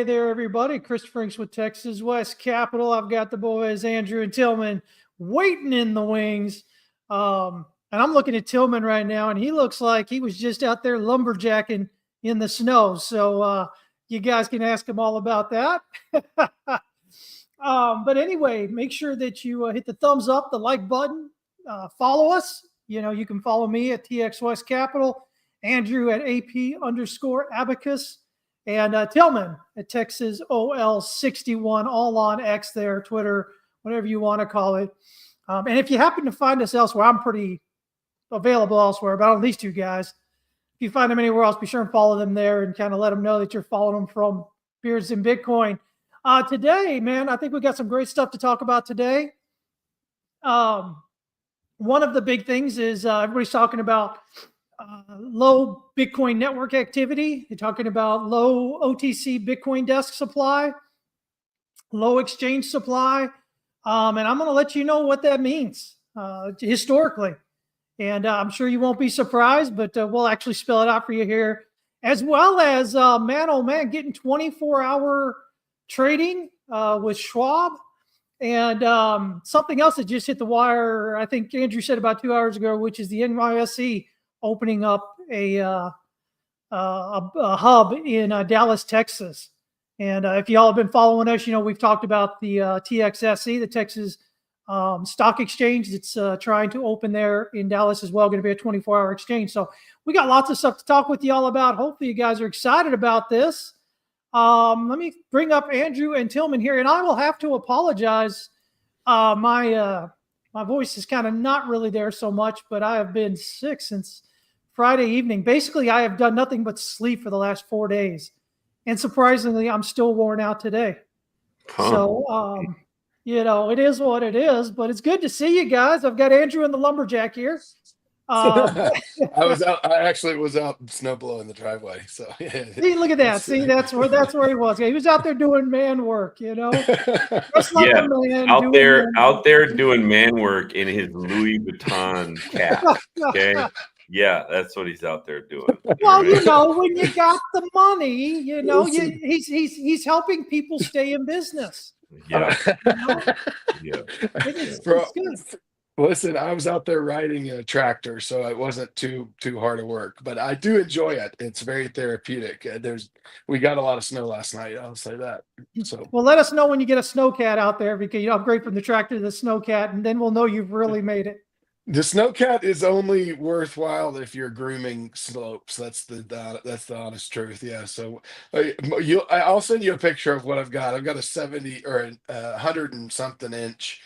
Hey there, everybody. Chris Franks with TexasWest Capital. I've got the boys, Andrew and Tillman, waiting in the wings. And I'm looking at Tillman right now, and he looks like he was just out there lumberjacking in the snow. So you guys can ask him all about that. But anyway, make sure that you hit the thumbs up, the like button, follow us. You can follow me at TXWest Capital, Andrew at AP_abacus. And Tillman at Texas OL61, all on X there, Twitter, whatever you want to call it. And if you happen to find us elsewhere, I'm pretty available elsewhere, but on these two guys, if you find them anywhere else, be sure and follow them there and kind of let them know that you're following them from Beards in Bitcoin. Today, man, I think we got some great stuff to talk about today. One of the big things is everybody's talking about low Bitcoin network activity. They're talking about low OTC Bitcoin desk supply, low exchange supply. And I'm going to let you know what that means historically. And I'm sure you won't be surprised, but we'll actually spell it out for you here. As well as, man, oh man, getting 24-hour trading with Schwab. And something else that just hit the wire, I think Andrew said about 2 hours ago, which is the NYSE opening up a hub in Dallas, Texas. And if y'all have been following us, we've talked about the TXSE, the Texas Stock Exchange that's trying to open there in Dallas as well, going to be a 24-hour exchange. So we got lots of stuff to talk with y'all about. Hopefully you guys are excited about this. Let me bring up Andrew and Tillman here, and I will have to apologize. My voice is kind of not really there so much, but I have been sick since Friday evening. Basically, I have done nothing but sleep for the last 4 days. And surprisingly, I'm still worn out today. Huh. So, it is what it is, but it's good to see you guys. I've got Andrew and the lumberjack here. I actually was out snow blowing the driveway. So yeah. See, look at that. See, that's where he was. He was out there doing man work, Just like a man out there doing man work in his Louis Vuitton cap. Okay. Yeah, that's what he's out there doing. Well, right? When you got the money, he's helping people stay in business. Yeah. Yeah. It's good. Listen, I was out there riding a tractor, so it wasn't too hard to work, but I do enjoy it. It's very therapeutic. We got a lot of snow last night. I'll say that. So, well, let us know when you get a snowcat out there, because you upgrade from the tractor to the snowcat, and then we'll know you've really made it. The snowcat is only worthwhile if you're grooming slopes. That's the honest truth. Yeah. So I'll send you a picture of what I've got. I've got a 70 or a 100 and something inch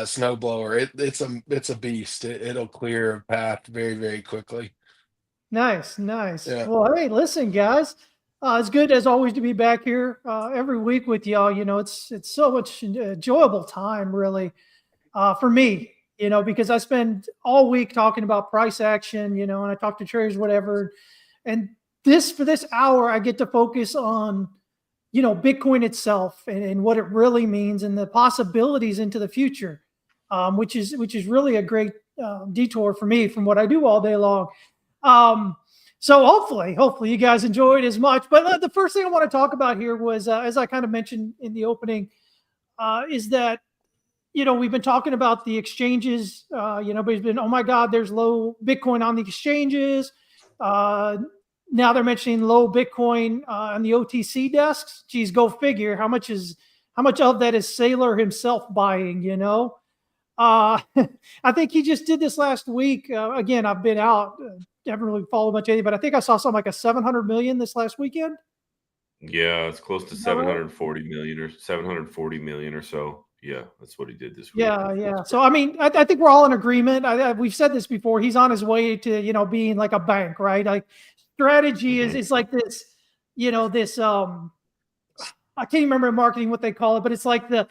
snow blower. It's a beast. It'll clear a path very, very quickly. Nice. Yeah. Well, hey, listen, guys. It's good as always to be back here every week with y'all. It's so much enjoyable time, really, for me. Because I spend all week talking about price action, and I talk to traders, whatever. And for this hour, I get to focus on, Bitcoin itself and what it really means and the possibilities into the future, which is really a great detour for me from what I do all day long. So hopefully you guys enjoyed as much. But the first thing I want to talk about here was, as I kind of mentioned in the opening, is that, we've been talking about the exchanges, everybody's been, oh my God, there's low Bitcoin on the exchanges. Now they're mentioning low Bitcoin on the OTC desks. Geez, go figure. How much of that is Saylor himself buying, I think he just did this last week. Again, I've been out, haven't really followed much of anything, but I think I saw something like a 700 million this last weekend. Yeah, it's close to 740 million or so. Yeah, that's what he did this week. Yeah. So, I think we're all in agreement. We've said this before. He's on his way to, being like a bank, right? Like strategy is like this, this, I can't remember in marketing what they call it, but it's like the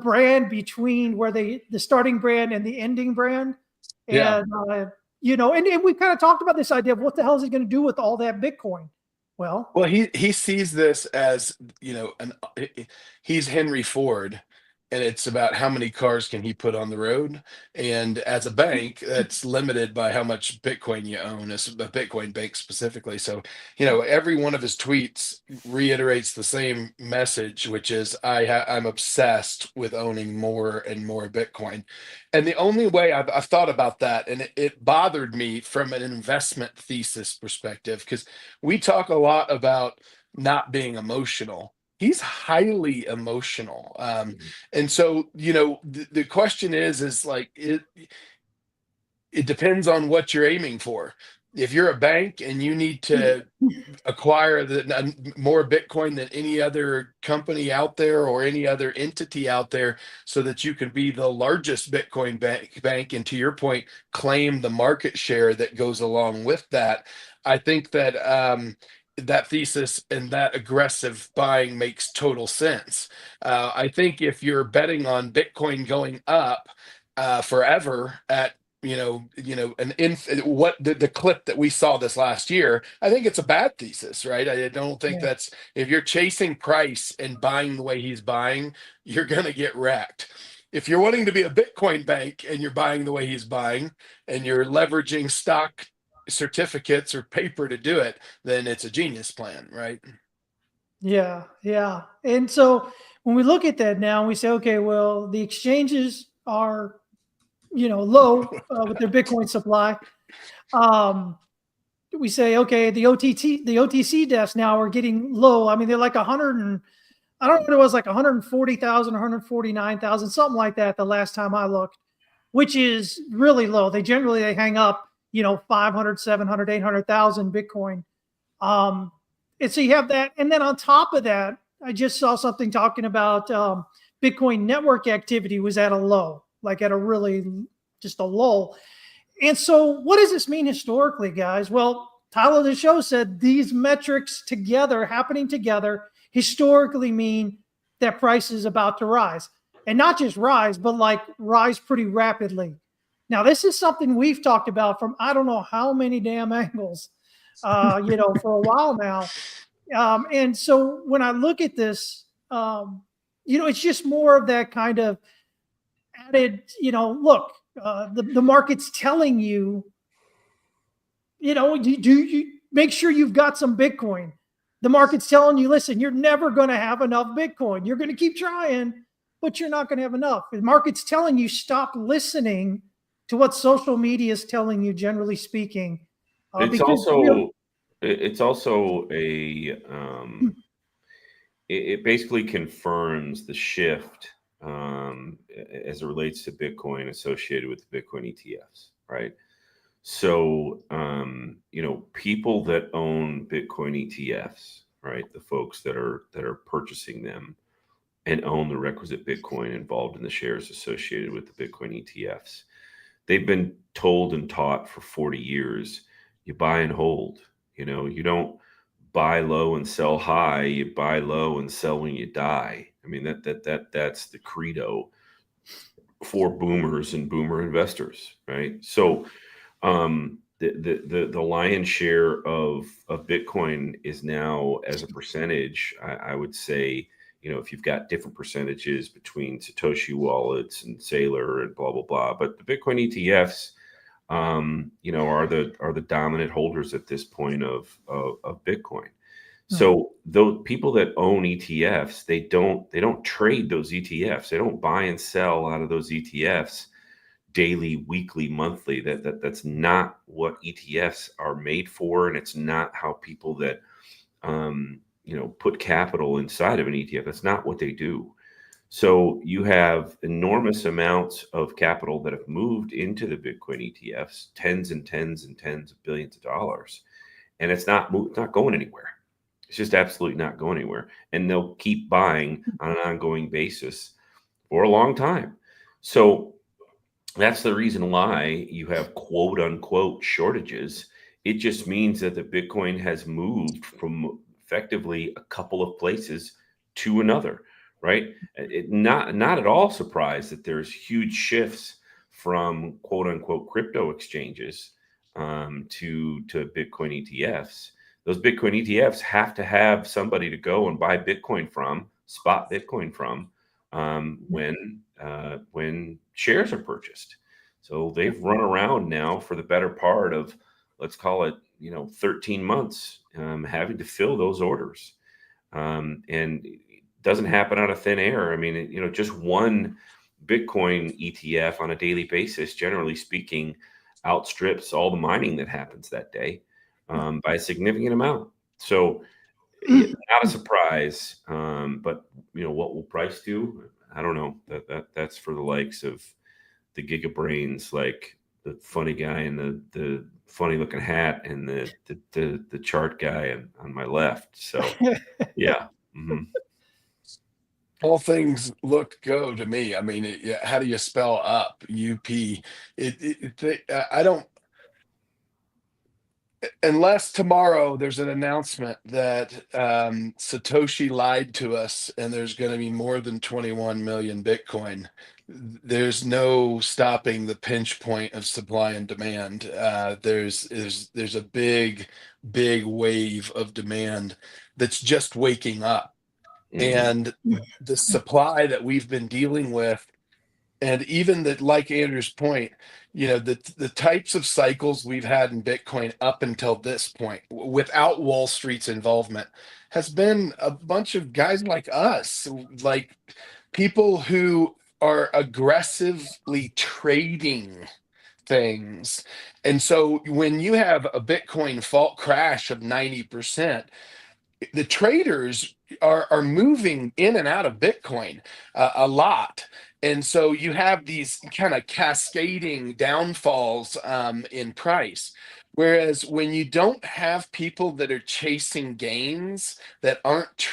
brand between where the starting brand and the ending brand. And, and we kind of talked about this idea of what the hell is he going to do with all that Bitcoin? Well, he sees this as, he's Henry Ford. and it's about how many cars can he put on the road. And as a bank, that's limited by how much Bitcoin you own, as a Bitcoin bank specifically. So, every one of his tweets reiterates the same message, which is I'm obsessed with owning more and more Bitcoin. And the only way I've thought about that, and it bothered me from an investment thesis perspective, because we talk a lot about not being emotional. He's highly emotional. And so, the question is like, it depends on what you're aiming for. If you're a bank and you need to acquire more Bitcoin than any other company out there or any other entity out there, so that you can be the largest Bitcoin bank, and to your point, claim the market share that goes along with that. I think that that thesis and that aggressive buying makes total sense. I think if you're betting on Bitcoin going up forever at what the clip that we saw this last year, I think it's a bad thesis, right? I don't think Yeah. that's, if you're chasing price and buying the way he's buying, you're going to get wrecked. If you're wanting to be a Bitcoin bank and you're buying the way he's buying, and you're leveraging stock certificates or paper to do it, then it's a genius plan, right? Yeah, yeah. And so when we look at that now, we say, okay, well, the exchanges are, low with their Bitcoin supply. We say, okay, the OTC desks now are getting low. I mean, they're like 100 and I don't know what it was, like 140,000, 149,000, something like that the last time I looked, which is really low. They hang up, 500, 700, 800,000 Bitcoin. And so you have that. And then on top of that, I just saw something talking about Bitcoin network activity was at a low, like at a really just a lull. And so what does this mean historically, guys? Well, Tyler, the show said these metrics happening together, historically mean that price is about to rise. And not just rise, but like rise pretty rapidly. Now, this is something we've talked about from I don't know how many damn angles, for a while now. And so when I look at this, it's just more of that kind of added, look, the market's telling you, you make sure you've got some Bitcoin. The market's telling you, listen, you're never going to have enough Bitcoin. You're going to keep trying, but you're not going to have enough. The market's telling you, stop listening to what social media is telling you, generally speaking. It's also it basically confirms the shift as it relates to Bitcoin associated with the Bitcoin ETFs, right? So, people that own Bitcoin ETFs, right, the folks that are purchasing them and own the requisite Bitcoin involved in the shares associated with the Bitcoin ETFs, they've been told and taught for 40 years, you buy and hold. You don't buy low and sell high. You buy low and sell when you die. I mean, that's the credo for boomers and boomer investors, right? So the lion's share of Bitcoin is now, as a percentage, I would say, if you've got different percentages between Satoshi wallets and Sailor and blah blah blah, but the Bitcoin ETFs, are the dominant holders at this point of Bitcoin. So those people that own ETFs, they don't trade those ETFs. They don't buy and sell out of those ETFs daily, weekly, monthly. That's not what ETFs are made for, and it's not how people that put capital inside of an ETF. That's not what they do. So you have enormous amounts of capital that have moved into the Bitcoin ETFs, tens and tens and tens of billions of dollars, and it's not going anywhere. It's just absolutely not going anywhere, and they'll keep buying on an ongoing basis for a long time. So that's the reason why you have quote unquote shortages. It just means that the Bitcoin has moved from effectively a couple of places to another, right? Not at all surprised that there's huge shifts from quote unquote crypto exchanges to Bitcoin ETFs. Those Bitcoin ETFs have to have somebody to go and buy Bitcoin from, spot Bitcoin from, when shares are purchased. So they've run around now for the better part of, let's call it, 13 months, having to fill those orders. And it doesn't happen out of thin air. I mean, just one Bitcoin ETF on a daily basis, generally speaking, outstrips all the mining that happens that day by a significant amount. So not a surprise. But what will price do? I don't know. That's for the likes of the gigabrains, like the funny guy in the funny looking hat and the chart guy on my left. So yeah. Mm-hmm. All things look go to me. I mean, how do you spell up UP? I don't, unless tomorrow there's an announcement that Satoshi lied to us and there's going to be more than 21 million Bitcoin. There's no stopping the pinch point of supply and demand. There's a big wave of demand that's just waking up. And the supply that we've been dealing with, and even that, like Andrew's point, the types of cycles we've had in Bitcoin up until this point, without Wall Street's involvement, has been a bunch of guys like us, like people who are aggressively trading things. And so when you have a Bitcoin fault crash of 90%, the traders are moving in and out of Bitcoin a lot. And so you have these kind of cascading downfalls in price. Whereas when you don't have people that are chasing gains, that aren't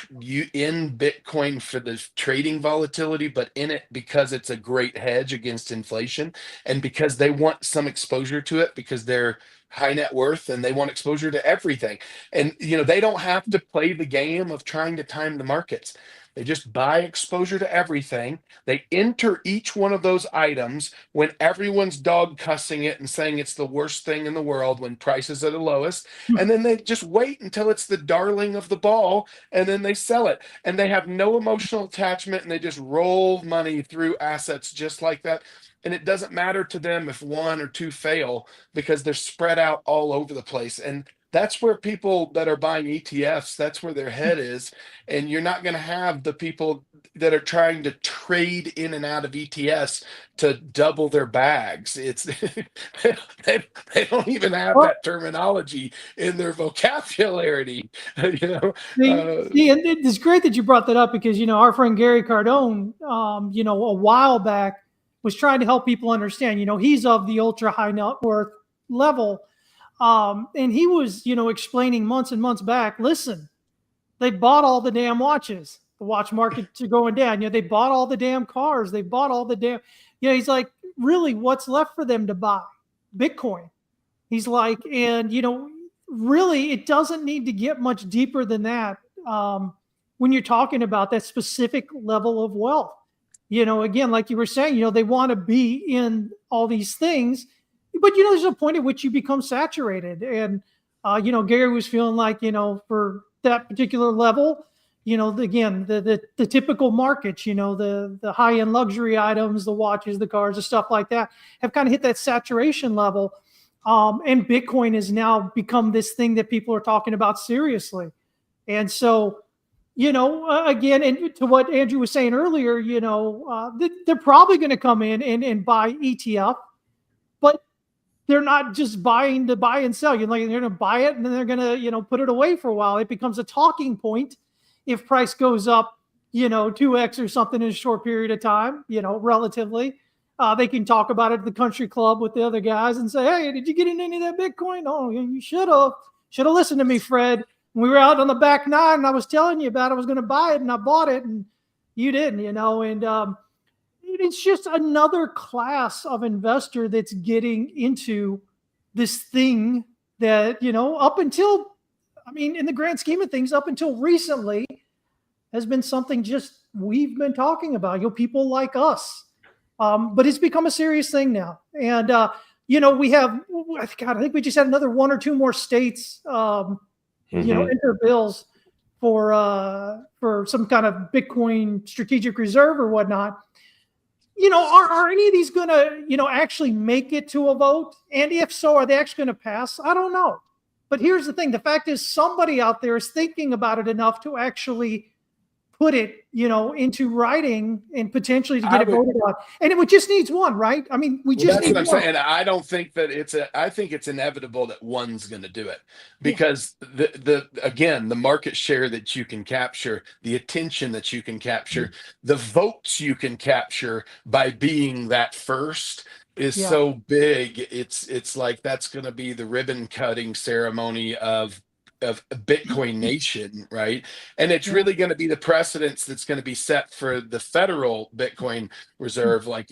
in Bitcoin for the trading volatility, but in it because it's a great hedge against inflation, and because they want some exposure to it because they're high net worth and they want exposure to everything. And they don't have to play the game of trying to time the markets. They just buy exposure to everything. They enter each one of those items when everyone's dog cussing it and saying it's the worst thing in the world, when prices are the lowest. And then they just wait until it's the darling of the ball, and then they sell it. And they have no emotional attachment, and they just roll money through assets just like that. And it doesn't matter to them if one or two fail, because they're spread out all over the place. And that's where people that are buying ETFs, that's where their head is. And you're not going to have the people that are trying to trade in and out of ETFs to double their bags. It's they don't even have that terminology in their vocabulary. See, and it's great that you brought that up, because our friend Gary Cardone, a while back was trying to help people understand. He's of the ultra high net worth level. And he was, explaining months and months back, listen, they bought all the damn watches. The watch markets are going down. They bought all the damn cars. They bought all the damn, he's like, really, what's left for them to buy? Bitcoin. He's like, and, really, it doesn't need to get much deeper than that when you're talking about that specific level of wealth. Again, like you were saying, they want to be in all these things. But, there's a point at which you become saturated. And, Gary was feeling like, for that particular level, again, the typical markets, the high-end luxury items, the watches, the cars, the stuff like that have kind of hit that saturation level. And Bitcoin has now become this thing that people are talking about seriously. And so, again, and to what Andrew was saying earlier, they're probably going to come in and buy ETF, but they're not just buying to buy and sell. They're going to buy it and then they're going to, put it away for a while. It becomes a talking point if price goes up, 2x or something in a short period of time, relatively. They can talk about it at the country club with the other guys and say, hey, did you get in any of that Bitcoin? Oh, you should have listened to me, Fred. When we were out on the back nine and I was telling you about it, I was going to buy it and I bought it and you didn't, and it's just another class of investor that's getting into this thing that, up until, in the grand scheme of things, up until recently has been something just we've been talking about, people like us. But it's become a serious thing now. And, we have, I think we just had another one or two more states, enter bills for some kind of Bitcoin strategic reserve or whatnot. Are any of these going to, actually make it to a vote? And if so, are they actually going to pass? I don't know. But here's the thing. The fact is somebody out there is thinking about it enough to actually put it, into writing and potentially to get it voted on. And it just needs one, right? I mean, that's what I'm saying. And I don't think that I think it's inevitable that one's going to do it because again, the market share that you can capture, the attention that you can capture, the votes you can capture by being that first is so big. It's like that's going to be the ribbon cutting ceremony of Bitcoin Nation, right? And it's really going to be the precedence that's going to be set for the federal Bitcoin reserve. Like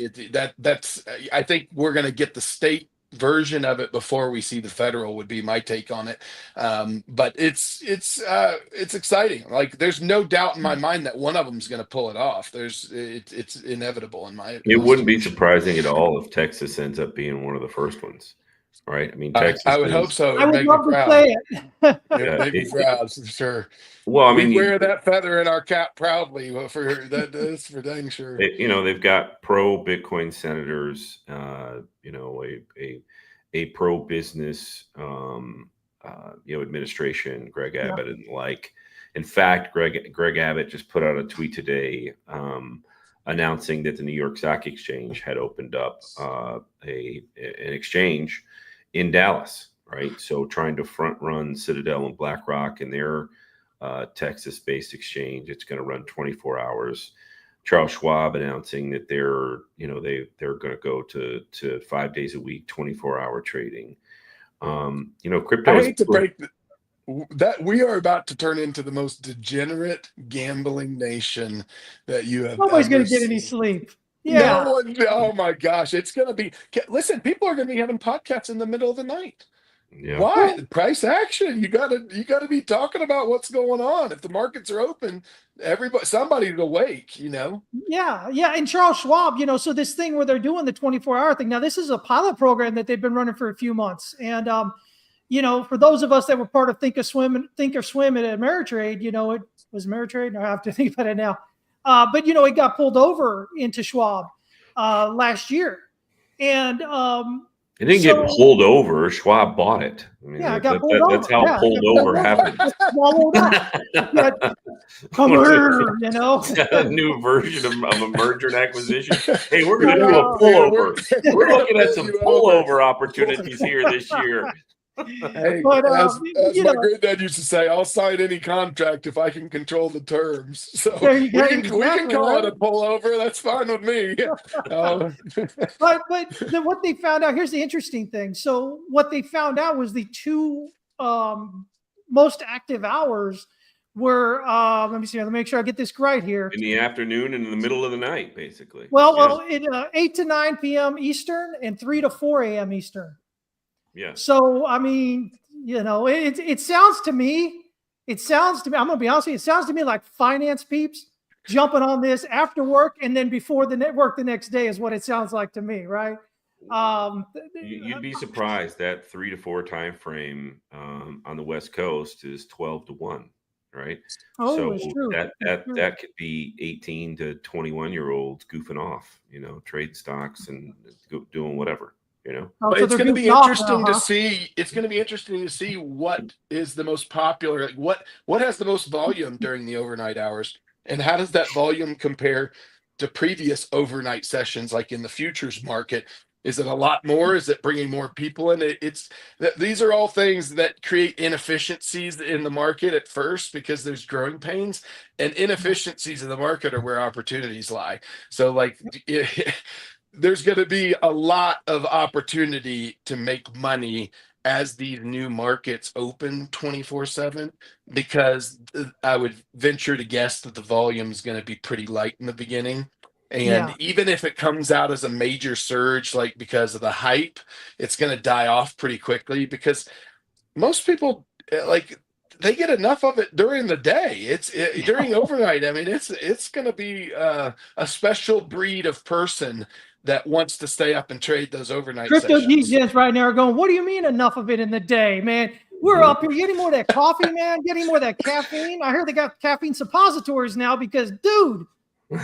that's I think we're going to get the state version of it before we see the federal, would be my take on it. But it's exciting. Like there's no doubt in my mind that one of them is going to pull it off. It's inevitable in my. It wouldn't be surprising at all if Texas ends up being one of the first ones. Right. I mean, Texas. I would hope so. I would love to say it. Make me proud for sure. Well, I mean, we wear that feather in our cap proudly. For that, that's for dang sure. They've got pro Bitcoin senators. A pro business, administration, Greg Abbott and the like. In fact, Greg Abbott just put out a tweet today announcing that the New York Stock Exchange had opened up an exchange in Dallas, right? So trying to front run Citadel and BlackRock and their Texas-based exchange. It's going to run 24 hours. Charles Schwab announcing that they're going to go to 5 days a week, 24-hour trading. Crypto. I hate to break that we are about to turn into the most degenerate gambling nation that you have. Nobody's going to get any sleep. Yeah. No one, oh my gosh, it's going to be. Listen, people are going to be having podcasts in the middle of the night. Yeah. Why? Price action. You gotta be talking about what's going on. If the markets are open, somebody's awake, Yeah. And Charles Schwab, so this thing where they're doing the 24-hour thing. Now, this is a pilot program that they've been running for a few months. And for those of us that were part of Thinkorswim at Ameritrade, it was Ameritrade. I have to think about it now. But it got pulled over into Schwab last year. And it didn't get pulled over. Schwab bought it. I mean, it got pulled over. That's how pulled over happens. A new version of a merger and acquisition. Hey, we're going to do a pullover. We're looking at some pullover opportunities here this year. Hey, as my granddad used to say, I'll sign any contract if I can control the terms. So we can call it a pullover. That's fine with me. But what they found out, here's the interesting thing. So what they found out was the two most active hours were, let me make sure I get this right here. In the afternoon and in the middle of the night, basically. Well, 8 to 9 p.m. Eastern and 3 to 4 a.m. Eastern. Yeah. So, I mean, it sounds to me, I'm going to be honest with you, it sounds to me like finance peeps jumping on this after work and then before the network the next day is what it sounds like to me, right? You'd be surprised that 3 to 4 time frame on the West Coast is 12 to 1, right? Oh, so it's true. That could be 18 to 21-year-olds goofing off, trade stocks and doing whatever. But it's going to be interesting to see. It's going to be interesting to see what is the most popular, like what has the most volume during the overnight hours, and how does that volume compare to previous overnight sessions, like in the futures market? Is it a lot more? Is it bringing more people in? These are all things that create inefficiencies in the market at first because there's growing pains, and inefficiencies in the market are where opportunities lie. So, there's going to be a lot of opportunity to make money as these new markets open 24/7, because I would venture to guess that the volume is going to be pretty light in the beginning. And even if it comes out as a major surge, because of the hype, it's going to die off pretty quickly because most people they get enough of it during the day. During overnight. I mean, it's going to be a special breed of person that wants to stay up and trade those overnight Crypto sessions. DJs right now are going, what do you mean enough of it in the day, man? We're up here. Get any more of that coffee, man. Get any more of that caffeine. I heard they got caffeine suppositories now because, dude,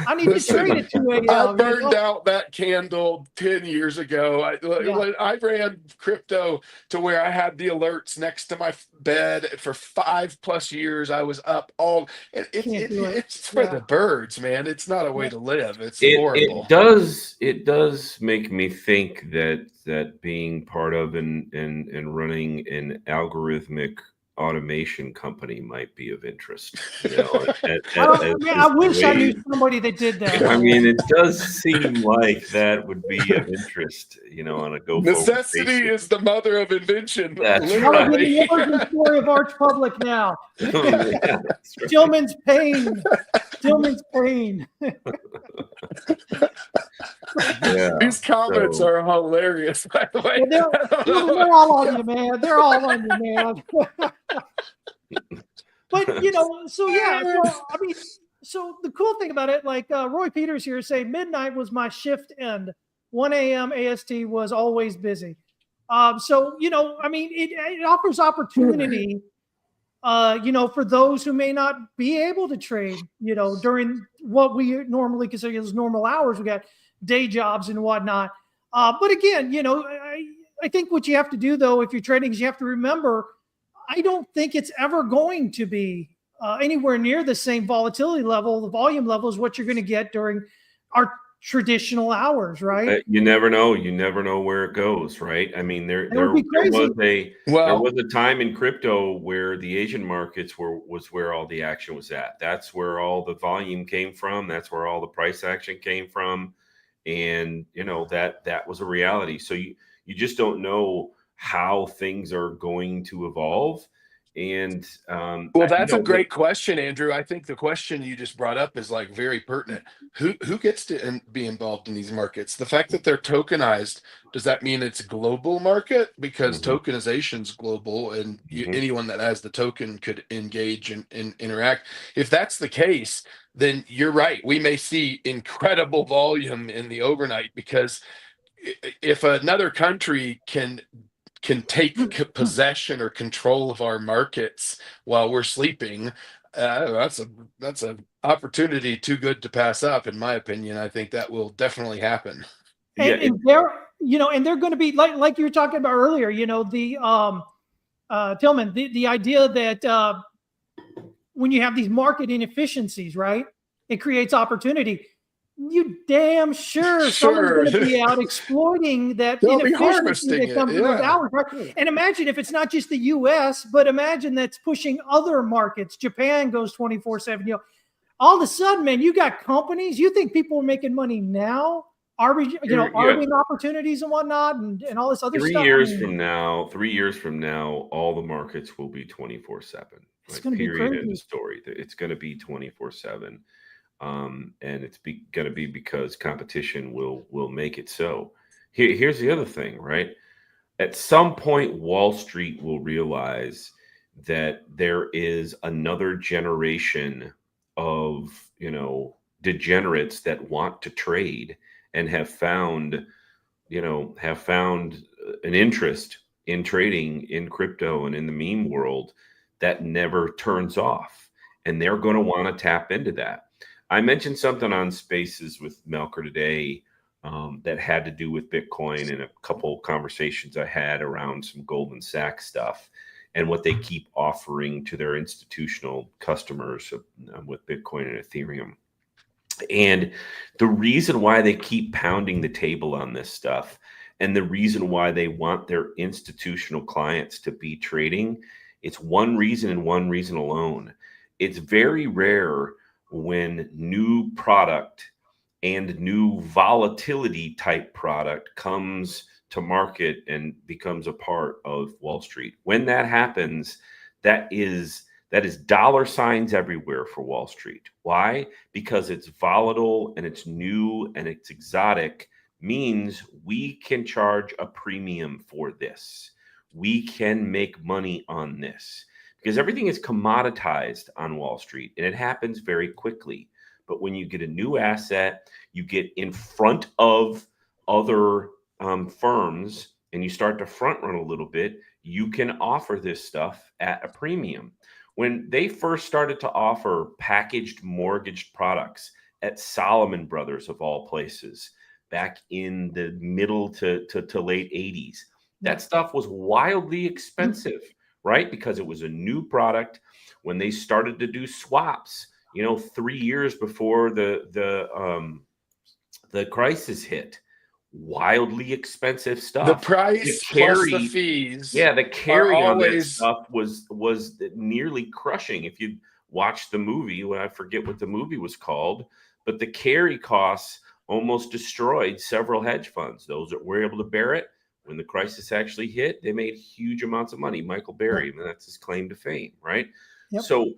I need to trade at 2 a.m. I burned out that candle 10 years ago. When I ran crypto to where I had the alerts next to my bed for 5+ years. I was up all. It's for the birds, man. It's not a way to live. It's horrible. It does make me think that being part of and running an algorithmic automation company might be of interest. You know, I wish I knew somebody that did that. I mean, it does seem like that would be of interest, you know, on a necessity is the mother of invention. That's literally. The origin story of Arch Public now. Yeah, that's right. Tillman's pain. Tillman's pain. Yeah, these comments are hilarious, by the way. They're all on you, man. They're all on you, man. But you know, so yeah, I mean, so the cool thing about it, like Roy Peters here saying, midnight was my shift end. 1 a.m. AST was always busy. So you know, I mean, it offers opportunity. You know, for those who may not be able to trade, you know, during what we normally consider as normal hours, we got day jobs and whatnot. But again, you know, I think what you have to do though, if you're trading, is you have to remember, I don't think it's ever going to be anywhere near the same volatility level, the volume level is what you're going to get during our traditional hours, right? You never know. You never know where it goes, right? I mean, there was a time in crypto where the Asian markets was where all the action was at. That's where all the volume came from. That's where all the price action came from. And you know, that was a reality. So you just don't know how things are going to evolve. And well, that's a great question, Andrew. I think the question you just brought up is like very pertinent. Who gets to be involved in these markets? The fact that they're tokenized, does that mean it's a global market? Because tokenization's global, and anyone that has the token could engage and interact. If that's the case, then you're right. We may see incredible volume in the overnight, because if another country can take possession or control of our markets while we're sleeping, that's an opportunity too good to pass up, in my opinion. I think that will definitely happen. And they're going to be like you were talking about earlier, you know, the Tillman, the idea that when you have these market inefficiencies, right, it creates opportunity. You damn sure someone's going to be out exploiting that inefficiency that comes with those hours, right? And imagine if it's not just the U.S., but imagine that's pushing other markets. Japan goes 24/7. You know, all of a sudden, man, you got companies. You think people are making money now, arbing opportunities and whatnot, and all this other stuff. 3 years from now, all the markets will be 24/7. It's going to be crazy. End of story. It's going to be 24/7. And it's going to be because competition will make it so. Here's the other thing, right? At some point, Wall Street will realize that there is another generation of, you know, degenerates that want to trade and have found an interest in trading in crypto and in the meme world that never turns off, and they're going to want to tap into that. I mentioned something on Spaces with Melker today that had to do with Bitcoin, and a couple conversations I had around some Goldman Sachs stuff and what they keep offering to their institutional customers with Bitcoin and Ethereum. And the reason why they keep pounding the table on this stuff, and the reason why they want their institutional clients to be trading, it's one reason and one reason alone. It's very rare when new product and new volatility type product comes to market and becomes a part of Wall Street. When that happens, that is dollar signs everywhere for Wall Street. Why? Because it's volatile and it's new and it's exotic, means we can charge a premium for this. We can make money on this. Because everything is commoditized on Wall Street, and it happens very quickly. But when you get a new asset, you get in front of other firms and you start to front run a little bit, you can offer this stuff at a premium. When they first started to offer packaged mortgaged products at Solomon Brothers, of all places, back in the middle to late 80s, that stuff was wildly expensive, right? Because it was a new product. When they started to do swaps, 3 years before the crisis hit, wildly expensive stuff. The price plus the fees. Yeah, the carry on that always stuff was nearly crushing. If you watched the movie, I forget what the movie was called, but the carry costs almost destroyed several hedge funds. Those that were able to bear it, when the crisis actually hit, they made huge amounts of money. Michael Berry, and that's his claim to fame, right? Yep. So,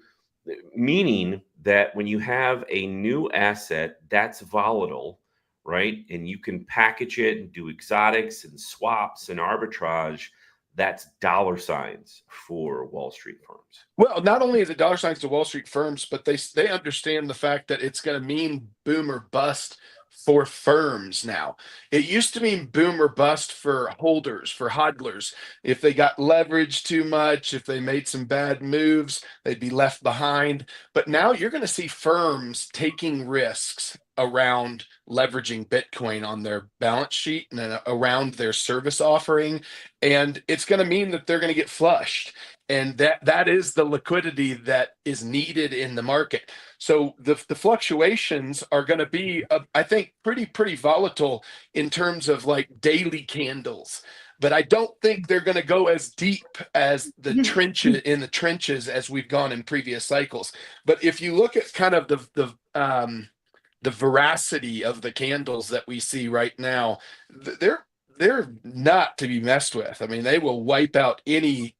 meaning that when you have a new asset that's volatile, right, and you can package it and do exotics and swaps and arbitrage, that's dollar signs for Wall Street firms. Well, not only is it dollar signs to Wall Street firms, but they understand the fact that it's going to mean boom or bust for firms now. It used to mean boom or bust for holders, for hodlers. If they got leveraged too much, if they made some bad moves, they'd be left behind. But now you're going to see firms taking risks around leveraging Bitcoin on their balance sheet and around their service offering. And it's going to mean that they're going to get flushed. And that is the liquidity that is needed in the market. So the fluctuations are going to be, I think, pretty volatile in terms of like daily candles. But I don't think they're going to go as deep as the trenches as we've gone in previous cycles. But if you look at kind of the veracity of the candles that we see right now, they're not to be messed with. I mean, they will wipe out any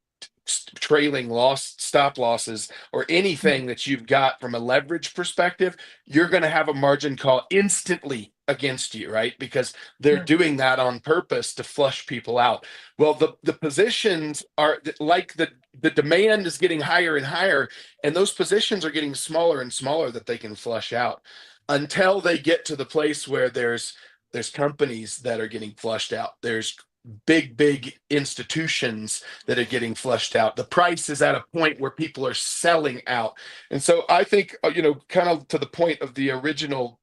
trailing stop losses or anything that you've got from a leverage perspective. You're going to have a margin call instantly against you, right? Because they're doing that on purpose to flush people out. Well, the positions are like the demand is getting higher and higher, and those positions are getting smaller and smaller that they can flush out until they get to the place where there's companies that are getting flushed out. There's big institutions that are getting flushed out. The price is at a point where people are selling out. And so I think, kind of to the point of the original,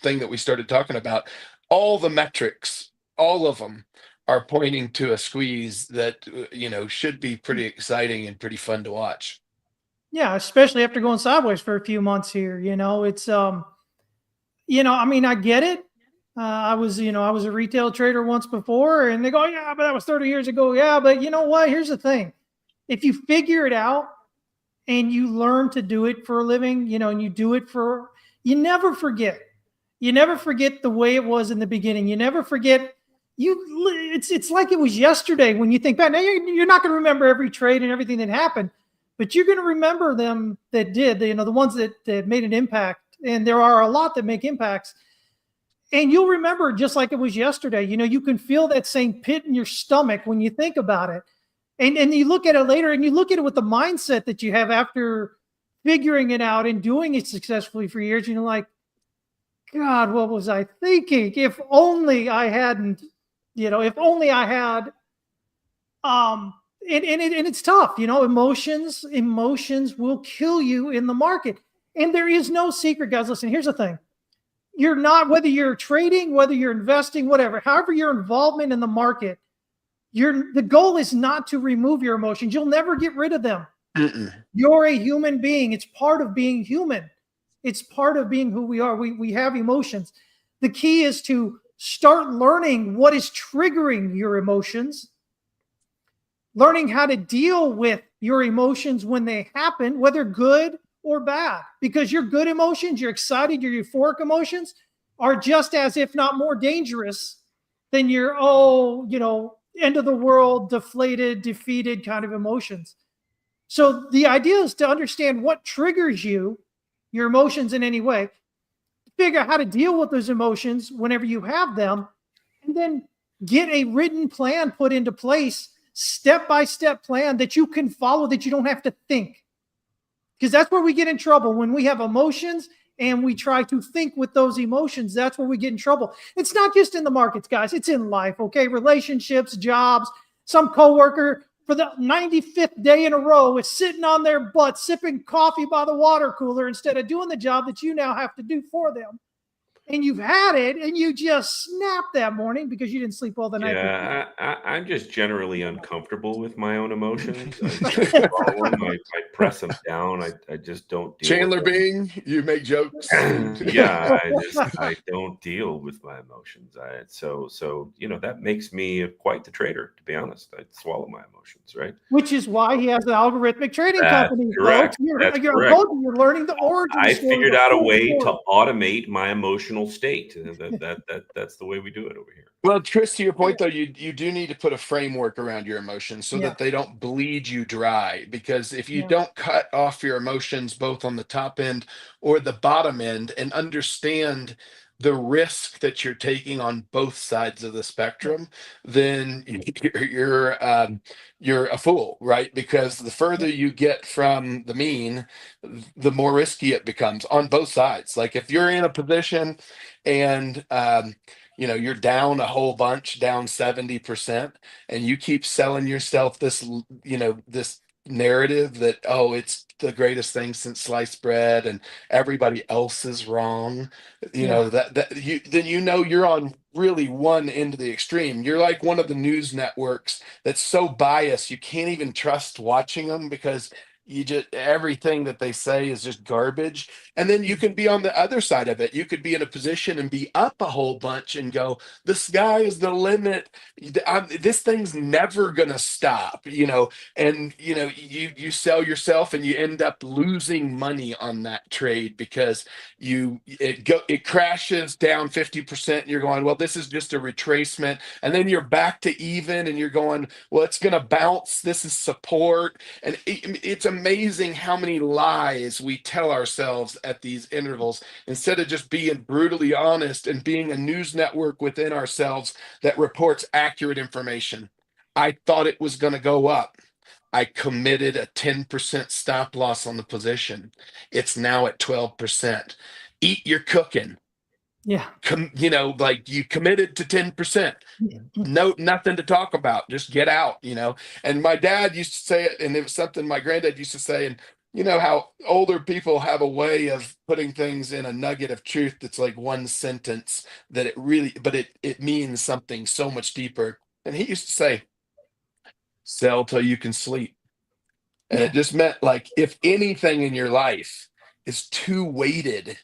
thing that we started talking about, all the metrics, all of them are pointing to a squeeze that, should be pretty exciting and pretty fun to watch. Yeah, especially after going sideways for a few months here. It's, I mean, I get it. I was a retail trader once before, and they go, yeah, but that was 30 years ago. Yeah, but you know what? Here's the thing. If you figure it out and you learn to do it for a living, and you do it you never forget. You never forget the way it was in the beginning. You never forget. It's like it was yesterday when you think back. Now you're not going to remember every trade and everything that happened, but you're going to remember them that did, the ones that made an impact. And there are a lot that make impacts. And you'll remember just like it was yesterday. You can feel that same pit in your stomach when you think about it. And you look at it later, and you look at it with the mindset that you have after figuring it out and doing it successfully for years. And you're like, God, what was I thinking? If only I hadn't, if only I had, and it's tough, emotions will kill you in the market. And there is no secret, guys. Listen, here's the thing. You're not, whether you're trading, whether you're investing, whatever, however your involvement in the market, the goal is not to remove your emotions. You'll never get rid of them. You're a human being. It's part of being human. It's part of being who we are. We have emotions. The key is to start learning what is triggering your emotions, learning how to deal with your emotions when they happen, whether good or bad, because your good emotions, your excited, your euphoric emotions are just as, if not more dangerous than your, end of the world, deflated, defeated kind of emotions. So the idea is to understand what triggers your emotions in any way, figure out how to deal with those emotions whenever you have them, and then get a written plan put into place, step-by-step plan that you can follow, that you don't have to think. Because that's where we get in trouble, when we have emotions and we try to think with those emotions, that's where we get in trouble. It's not just in the markets, guys. It's in life, okay? Relationships, jobs. Some coworker for the 95th day in a row is sitting on their butt, sipping coffee by the water cooler instead of doing the job that you now have to do for them. And you've had it, and you just snap that morning because you didn't sleep well the night before. Yeah, I'm just generally uncomfortable with my own emotions. I swallow them, I press them down. I just don't deal Chandler with them. Bing, you make jokes. Yeah, I don't deal with my emotions. So that makes me quite the trader, to be honest. I swallow my emotions, right? Which is why he has the algorithmic trading That's company. correct. Folks. That's You're correct. learning the origin I story, figured the out a full way story. to automate my emotional state. That's the way we do it over here. Well, Tris, to your point though, you do need to put a framework around your emotions so Yeah. that they don't bleed you dry. Because if you Yeah. don't cut off your emotions both on the top end or the bottom end and understand the risk that you're taking on both sides of the spectrum, then you're a fool, right? Because the further you get from the mean, the more risky it becomes on both sides. Like if you're in a position and you're down a whole bunch, down 70%, and you keep selling yourself this, this narrative that, oh, it's the greatest thing since sliced bread and everybody else is wrong, then you're on really one end of the extreme. You're like one of the news networks that's so biased you can't even trust watching them because everything that they say is just garbage. And then you can be on the other side of it. You could be in a position and be up a whole bunch and go, the sky is the limit. This thing's never gonna stop, and you sell yourself and you end up losing money on that trade because it crashes down 50% and you're going, well, this is just a retracement, and then you're back to even and you're going, well, it's gonna bounce, this is support. And it's amazing how many lies we tell ourselves at these intervals instead of just being brutally honest and being a news network within ourselves that reports accurate information. I thought it was going to go up. I committed a 10% stop loss on the position. It's now at 12%. Eat your cooking. Yeah. Like you committed to 10%. No, nothing to talk about. Just get out, And my dad used to say it, and it was something my granddad used to say. And how older people have a way of putting things in a nugget of truth that's like one sentence that it means something so much deeper. And he used to say, sell till you can sleep. And it just meant like if anything in your life is too weighted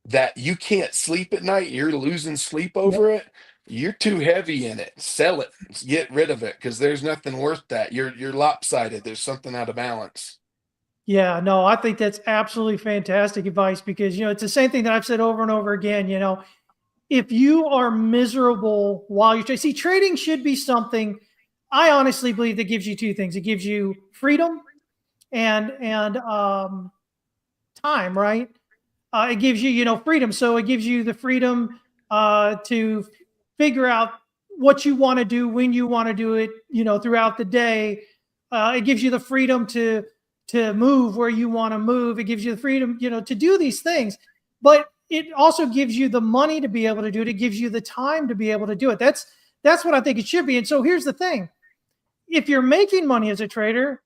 that you can't sleep at night, you're losing sleep over it, you're too heavy in it. Sell it, get rid of it, because there's nothing worth that. You're lopsided. There's something out of balance. Yeah, no, I think that's absolutely fantastic advice because, it's the same thing that I've said over and over again. If you are miserable while you're trading, trading should be something I honestly believe that gives you two things. It gives you freedom and time, right? It gives you, freedom. So it gives you the freedom to figure out what you want to do, when you want to do it, throughout the day. It gives you the freedom to move where you want to move. It gives you the freedom, to do these things. But it also gives you the money to be able to do it. It gives you the time to be able to do it. That's what I think it should be. And so here's the thing. If you're making money as a trader,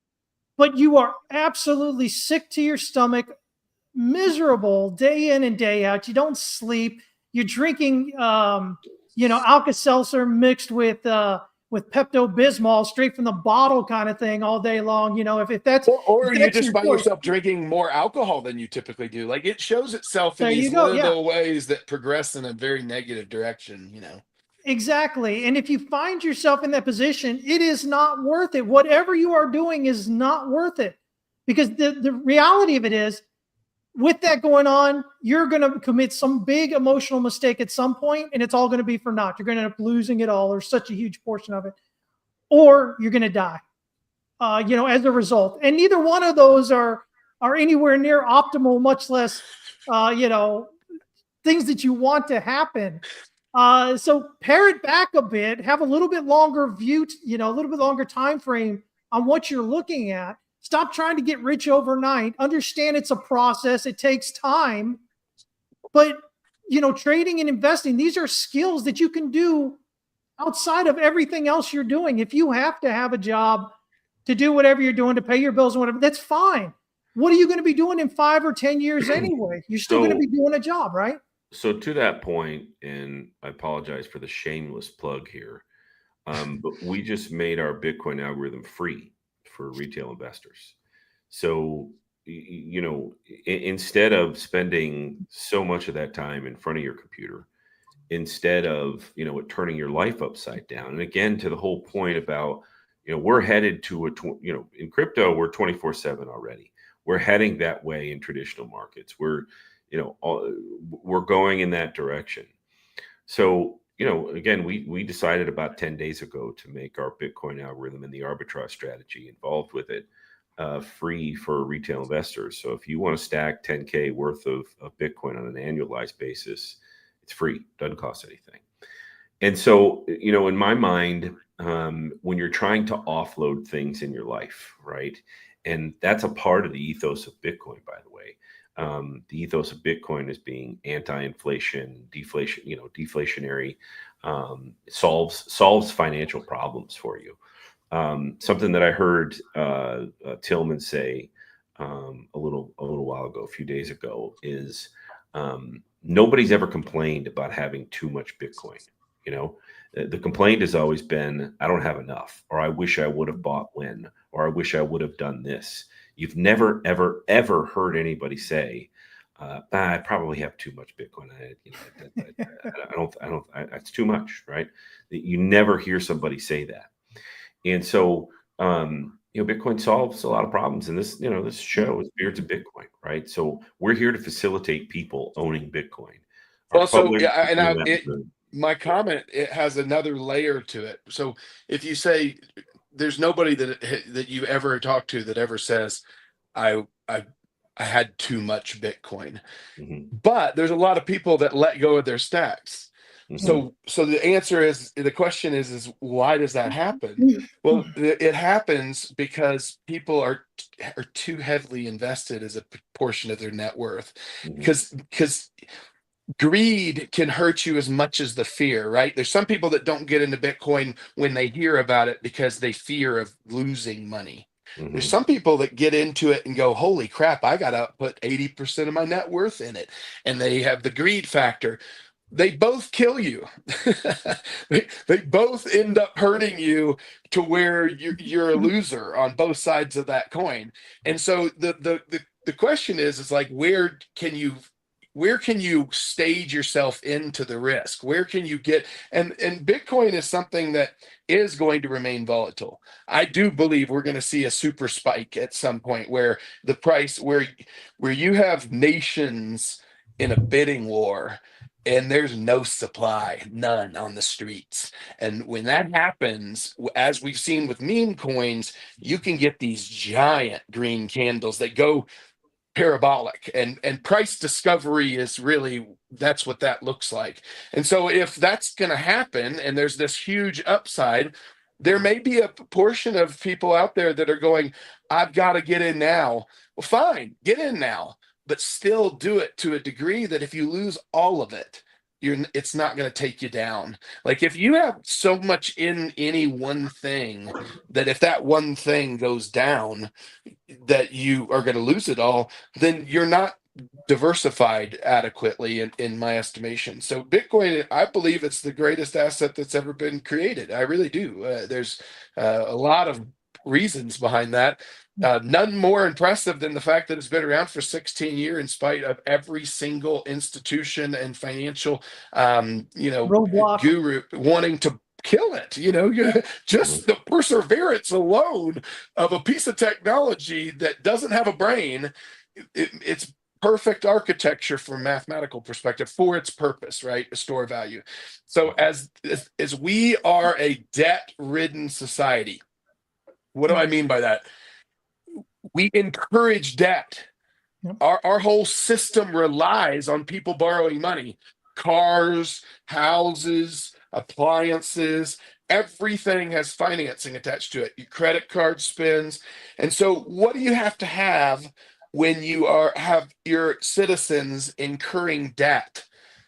but you are absolutely sick to your stomach, miserable day in and day out, you don't sleep, you're drinking Alka-Seltzer mixed with Pepto-Bismol straight from the bottle kind of thing all day long, if that's or if you that's just your find choice. yourself drinking more alcohol than you typically do. Like it shows itself in There you these go, little ways that progress in a very negative direction. Exactly. And if you find yourself in that position, it is not worth it. Whatever you are doing is not worth it, because the reality of it is, with that going on, you're going to commit some big emotional mistake at some point, and it's all going to be for naught. You're going to end up losing it all, or such a huge portion of it, or you're going to die, as a result. And neither one of those are anywhere near optimal, much less, things that you want to happen. So pare it back a bit, have a little bit longer view, a little bit longer time frame on what you're looking at. Stop trying to get rich overnight. Understand it's a process. It takes time. But, trading and investing, these are skills that you can do outside of everything else you're doing. If you have to have a job to do whatever you're doing, to pay your bills and whatever, that's fine. What are you going to be doing in 5 or 10 years anyway? You're still going to be doing a job, right? So to that point, and I apologize for the shameless plug here, but we just made our Bitcoin algorithm free for retail investors. So, instead of spending so much of that time in front of your computer, instead of, it turning your life upside down. And again, to the whole point about, we're headed to in crypto, we're 24/7 already. We're heading that way in traditional markets. We're going in that direction. So, again, we decided about 10 days ago to make our Bitcoin algorithm and the arbitrage strategy involved with it free for retail investors. So if you want to stack 10K worth of Bitcoin on an annualized basis, it's free, doesn't cost anything. And so, in my mind, when you're trying to offload things in your life, right? And that's a part of the ethos of Bitcoin, by the way. The ethos of Bitcoin is being anti-inflation, deflation, deflationary, solves financial problems for you. Something that I heard Tillman say a little while ago, a few days ago, is nobody's ever complained about having too much Bitcoin. The complaint has always been, I don't have enough, or I wish I would have bought when, or I wish I would have done this. You've never, ever, ever heard anybody say, I probably have too much Bitcoin. It's too much, right? You never hear somebody say that. And so, Bitcoin solves a lot of problems. And this show is Beards of Bitcoin, right? So we're here to facilitate people owning Bitcoin. Also, my comment, it has another layer to it. So if you say there's nobody that you ever talk to that ever says, I had too much Bitcoin, but there's a lot of people that let go of their stacks. So the answer is, the question is why does that happen? Well, it happens because people are too heavily invested as a portion of their net worth, because greed can hurt you as much as the fear, right? There's some people that don't get into Bitcoin when they hear about it because they fear of losing money. There's some people that get into it and go, holy crap, I got to put 80% of my net worth in it. And they have the greed factor. They both kill you. they both end up hurting you to where you're a loser on both sides of that coin. And so the question is like, where can you stage yourself into the risk? Where can you get, and Bitcoin is something that is going to remain volatile. I do believe we're going to see a super spike at some point where the price, where you have nations in a bidding war and there's no supply, none on the streets. And when that happens, as we've seen with meme coins, you can get these giant green candles that go parabolic, and price discovery is really, that's what that looks like. And so if that's going to happen and there's this huge upside, there may be a portion of people out there that are going, I've got to get in now. Well, fine, get in now, but still do it to a degree that if you lose all of it, it's not going to take you down. Like if you have so much in any one thing that if that one thing goes down, that you are going to lose it all, then you're not diversified adequately in my estimation. So Bitcoin, I believe it's the greatest asset that's ever been created. I really do. There's a lot of reasons behind that. None more impressive than the fact that it's been around for 16 years in spite of every single institution and financial, Roadblock. guru wanting to kill it. Just the perseverance alone of a piece of technology that doesn't have a brain. It's perfect architecture from a mathematical perspective for its purpose, right? A store value. So as we are a debt-ridden society, what do I mean by that? We encourage debt. Yep. Our whole system relies on people borrowing money, cars, houses, appliances, everything has financing attached to it. Your credit card spends. And so what do you have to have when you have your citizens incurring debt,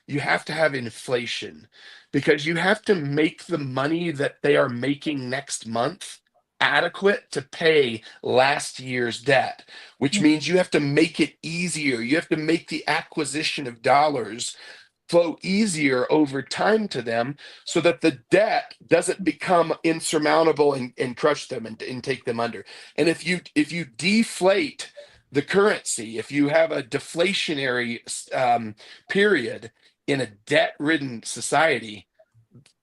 you have to have inflation, because you have to make the money that they are making next month adequate to pay last year's debt, which means you have to make it easier. You have to make the acquisition of dollars flow easier over time to them, so that the debt doesn't become insurmountable and crush them and take them under. And if you deflate the currency, if you have a deflationary period in a debt-ridden society,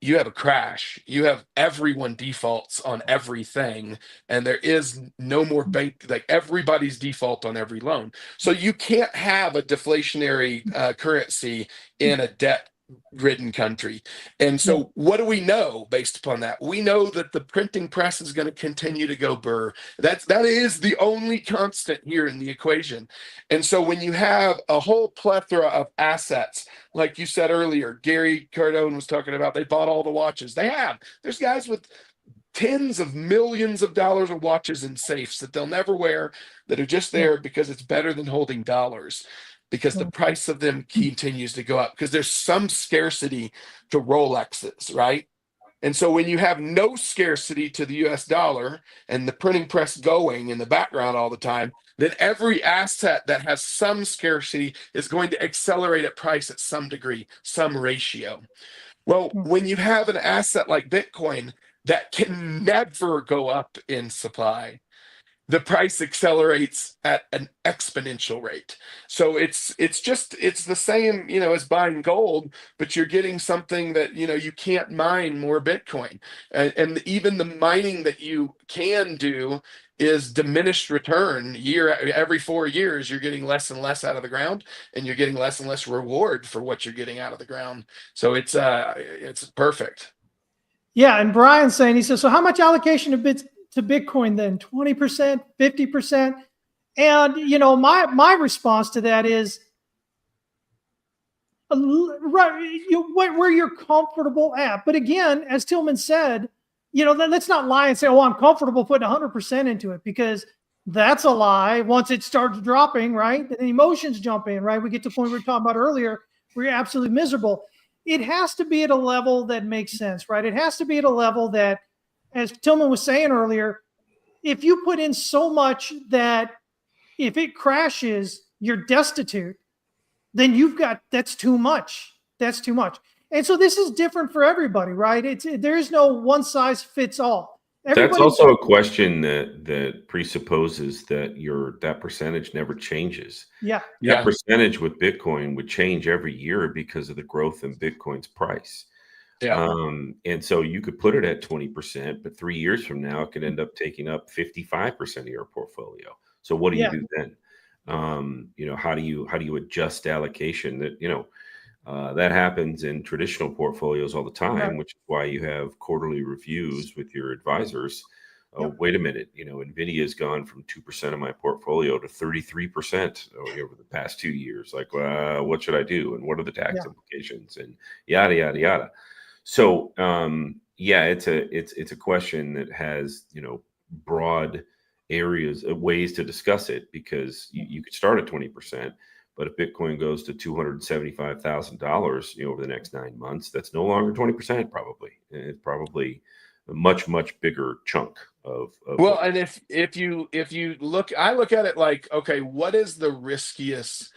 you have a crash. You have everyone defaults on everything, and there is no more bank, like everybody's default on every loan. So you can't have a deflationary currency in a debt ridden country. And so what do we know based upon that? We know that the printing press is going to continue to go burr. That is the only constant here in the equation. And so when you have a whole plethora of assets, like you said earlier, Gary Cardone was talking about, they bought all the watches. They have. There's guys with tens of millions of dollars of watches in safes that they'll never wear, that are just there because it's better than holding dollars, because the price of them continues to go up, because there's some scarcity to Rolexes, right? And so when you have no scarcity to the US dollar and the printing press going in the background all the time, then every asset that has some scarcity is going to accelerate at price at some degree, some ratio. Well, when you have an asset like Bitcoin that can never go up in supply, the price accelerates at an exponential rate. So it's the same, as buying gold, but you're getting something that, you can't mine more Bitcoin. And even the mining that you can do is diminished return. Every 4 years, you're getting less and less out of the ground, and you're getting less and less reward for what you're getting out of the ground. So it's perfect. Yeah, and Brian's saying, he says, so how much allocation to Bitcoin then? 20%, 50%? And my response to that is, right, where you're comfortable at. But again, as Tillman said, let's not lie and say, oh, I'm comfortable putting 100% into it, because that's a lie. Once it starts dropping, right, the emotions jump in, right? We get to the point we were talking about earlier, where you're absolutely miserable. It has to be at a level that makes sense, right? It has to be at a level that, as Tillman was saying earlier, if you put in so much that if it crashes, you're destitute, then that's too much. That's too much. And so this is different for everybody, right? There is no one size fits all. That's also a question that presupposes that that percentage never changes. Yeah. That percentage with Bitcoin would change every year because of the growth in Bitcoin's price. Yeah. And so you could put it at 20%, but 3 years from now, it could end up taking up 55% of your portfolio. So what do you do then? How do you adjust allocation? That happens in traditional portfolios all the time, which is why you have quarterly reviews with your advisors. Oh, wait a minute, NVIDIA has gone from 2% of my portfolio to 33% over the past 2 years. Like, what should I do? And what are the tax implications? And yada, yada, yada. So, it's a question that has, broad areas, ways to discuss it, because you could start at 20%, but if Bitcoin goes to $275,000, over the next 9 months, that's no longer 20%. Probably, it's probably a much, much bigger chunk of well, and if you look, I look at it like, okay, what is the riskiest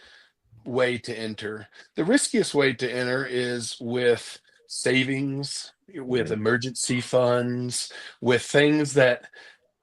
way to enter? The riskiest way to enter is with savings, with emergency funds, with things that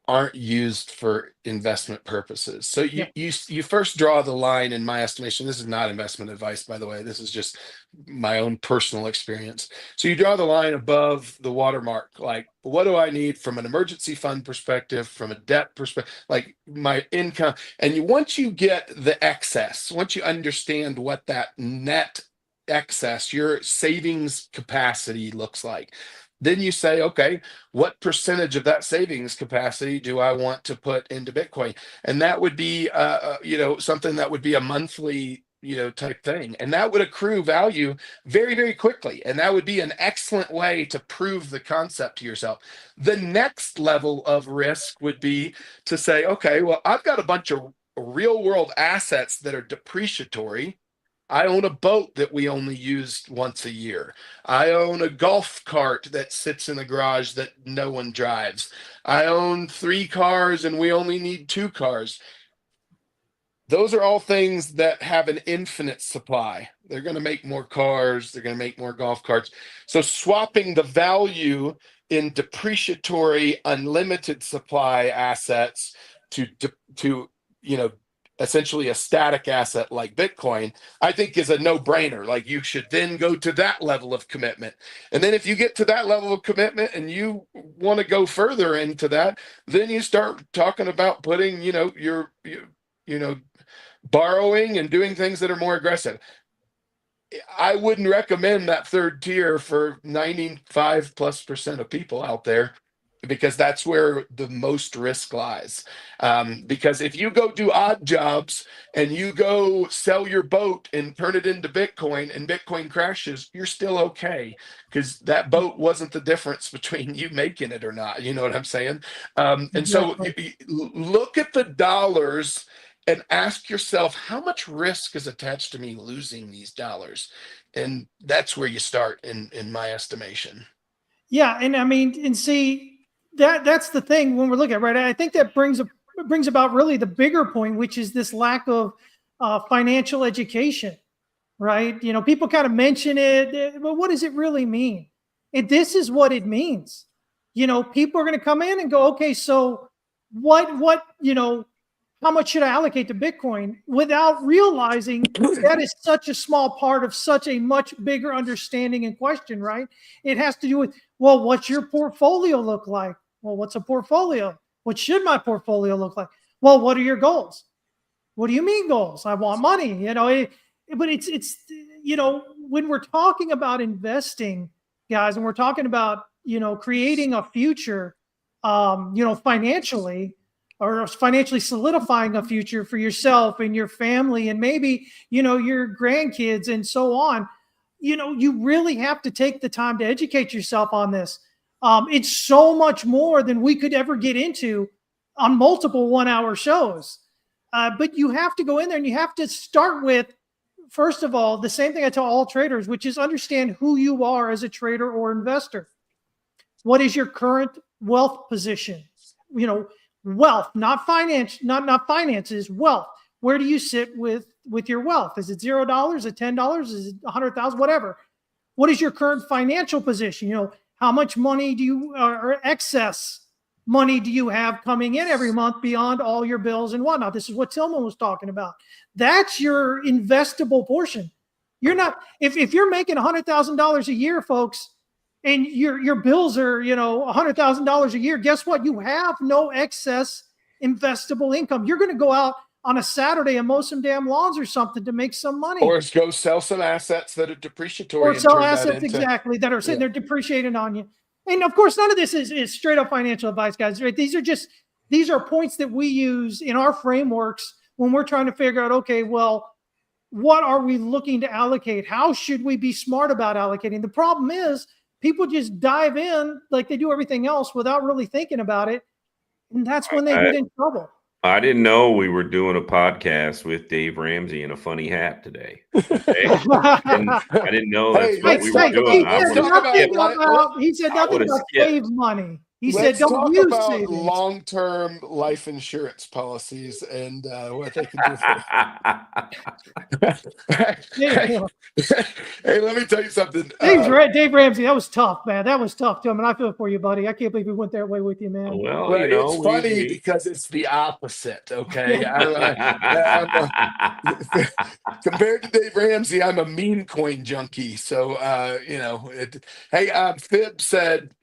aren't used for investment purposes. So you first draw the line, in my estimation. This is not investment advice, by the way. This is just my own personal experience. So you draw the line above the watermark. Like, what do I need from an emergency fund perspective, from a debt perspective, like my income? And once you get the excess, once you understand what that net excess, your savings capacity looks like, then you say, okay, what percentage of that savings capacity do I want to put into Bitcoin? And that would be, something that would be a monthly, type thing. And that would accrue value very, very quickly. And that would be an excellent way to prove the concept to yourself. The next level of risk would be to say, okay, well, I've got a bunch of real world assets that are depreciatory. I own a boat that we only use once a year. I own a golf cart that sits in the garage that no one drives. I own 3 cars and we only need 2 cars. Those are all things that have an infinite supply. They're going to make more cars. They're going to make more golf carts. So swapping the value in depreciatory, unlimited supply assets to essentially a static asset like Bitcoin, I think is a no-brainer. Like, you should then go to that level of commitment. And then if you get to that level of commitment and you want to go further into that, then you start talking about putting, your borrowing and doing things that are more aggressive. I wouldn't recommend that third tier for 95+% of people out there, because that's where the most risk lies. Because if you go do odd jobs and you go sell your boat and turn it into Bitcoin and Bitcoin crashes, you're still okay, because that boat wasn't the difference between you making it or not. You know what I'm saying? And so look at the dollars and ask yourself, how much risk is attached to me losing these dollars? And that's where you start in my estimation. Yeah. And I mean, and see, that's the thing when we're looking at, right? I think that brings about really the bigger point, which is this lack of financial education, right? People kind of mention it, but what does it really mean? And this is what it means. People are going to come in and go, okay, so what, how much should I allocate to Bitcoin, without realizing that is such a small part of such a much bigger understanding and question, right? It has to do with, well, what's your portfolio look like? Well, what's a portfolio? What should my portfolio look like? Well, what are your goals? What do you mean goals? I want money, but it's when we're talking about investing, guys, and we're talking about, creating a future, financially, or financially solidifying a future for yourself and your family and maybe, your grandkids and so on, you really have to take the time to educate yourself on this. It's so much more than we could ever get into on multiple 1-hour shows. But you have to go in there and you have to start with, first of all, the same thing I tell all traders, which is understand who you are as a trader or investor. What is your current wealth position? Wealth, not finance, not finances, wealth. Where do you sit with your wealth? Is it $0? Is it $10? Is it 100,000? Whatever. What is your current financial position? How much money do you, or excess money do you have coming in every month beyond all your bills and whatnot? This is what Tillman was talking about. That's your investable portion. You're not, if you're making $100,000 a year, folks, and your bills are, $100,000 a year, guess what? You have no excess investable income. You're going to go out on a Saturday and mow some damn lawns or something to make some money. Or go sell some assets that are depreciatory. Or sell assets, exactly, that are sitting there depreciating on you. And of course, none of this is straight up financial advice, guys, right? These are points that we use in our frameworks when we're trying to figure out, okay, well, what are we looking to allocate? How should we be smart about allocating? The problem is people just dive in like they do everything else without really thinking about it. And that's when they get in trouble. I didn't know we were doing a podcast with Dave Ramsey in a funny hat today. Okay? I didn't know that's what we were doing. He said nothing about save money. He said, don't use savings. Long-term life insurance policies and what they can do. Hey, let me tell you something. Dave Ramsey, that was tough, man. That was tough, Tillman. I feel for you, buddy. I can't believe we went that way with you, man. Well, it's funny because it's the opposite, okay? Compared to Dave Ramsey, I'm a meme coin junkie. So, Fib said,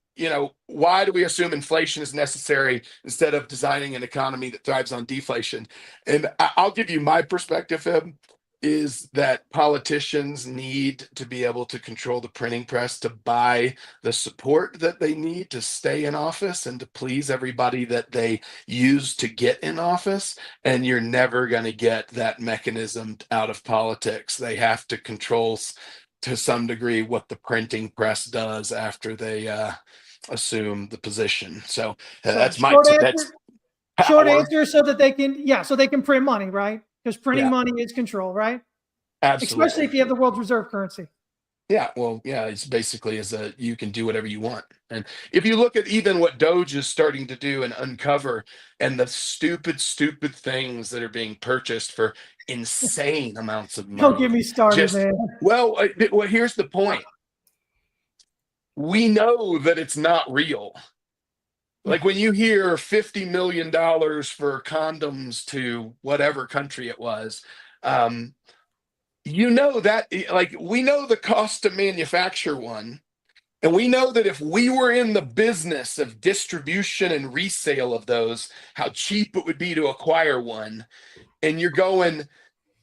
why do we assume inflation is necessary instead of designing an economy that thrives on deflation? And I'll give you my perspective, Fib, is that politicians need to be able to control the printing press to buy the support that they need to stay in office and to please everybody that they use to get in office. And you're never going to get that mechanism out of politics. They have to control to some degree what the printing press does after they assume the position. So that's my Short Power. answer, so that they can print money, right? Because printing money is control, right? Absolutely. Especially if you have the world's reserve currency. Yeah, well, yeah, it's basically you can do whatever you want. And if you look at even what Doge is starting to do and uncover, and the stupid, stupid things that are being purchased for insane amounts of money. Don't get me started, man. Well, here's the point. We know that it's not real. Like when you hear $50 million for condoms to whatever country it was, you know that, like, we know the cost to manufacture one. And we know that if we were in the business of distribution and resale of those, how cheap it would be to acquire one. And you're going,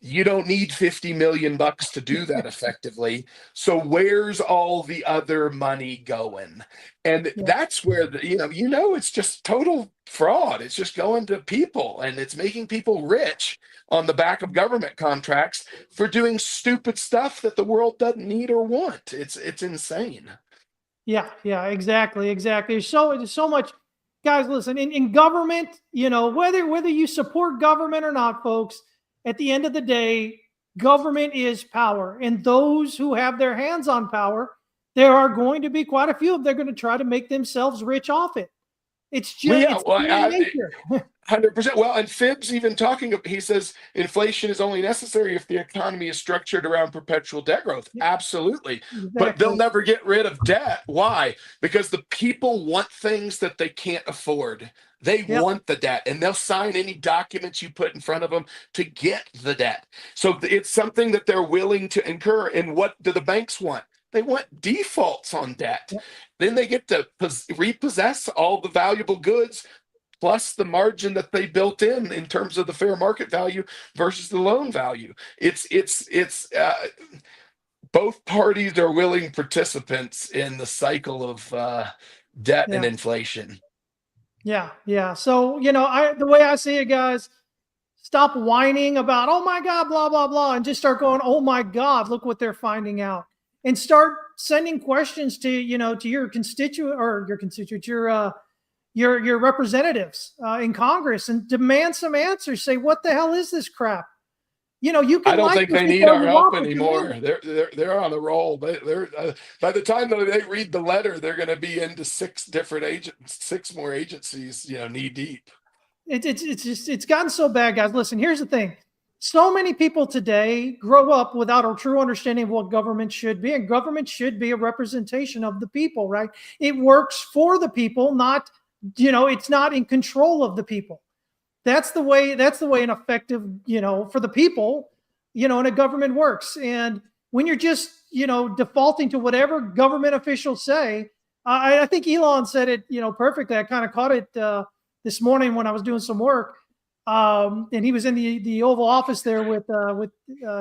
you don't need 50 million bucks to do that effectively. So where's all the other money going? And that's where it's just total fraud. It's just going to people, and it's making people rich on the back of government contracts for doing stupid stuff that the world doesn't need or want. It's insane. Yeah, exactly. There's so much, guys. Listen, in government, whether you support government or not, folks, at the end of the day, government is power, and those who have their hands on power, there are going to be quite a few of them. They're going to try to make themselves rich off it. It's just nature. 100%. Well, and Phibbs even he says inflation is only necessary if the economy is structured around perpetual debt growth. Absolutely. Exactly. But they'll never get rid of debt. Why? Because the people want things that they can't afford. They want the debt, and they'll sign any documents you put in front of them to get the debt. So it's something that they're willing to incur. And what do the banks want? They want defaults on debt. Then they get to repossess all the valuable goods, plus the margin that they built in terms of the fair market value versus the loan value. It's both parties are willing participants in the cycle of debt and inflation. Yeah. So, the way I see it, guys, stop whining about, oh my God, blah, blah, blah, and just start going, oh my God, look what they're finding out. And start sending questions to your constituent or your representatives in Congress, and demand some answers. Say, what the hell is this crap? You can. I don't think they need our help anymore. They're on the roll. They're by the time that they read the letter, they're going to be into six more agencies, knee deep. It's gotten so bad, guys. Listen, here's the thing. So many people today grow up without a true understanding of what government should be, and government should be a representation of the people, right? It works for the people, not, it's not in control of the people. That's the way an effective, for the people, and a government works. And when you're just, defaulting to whatever government officials say, I think Elon said it, perfectly. I kind of caught it this morning when I was doing some work. And he was in the Oval Office there with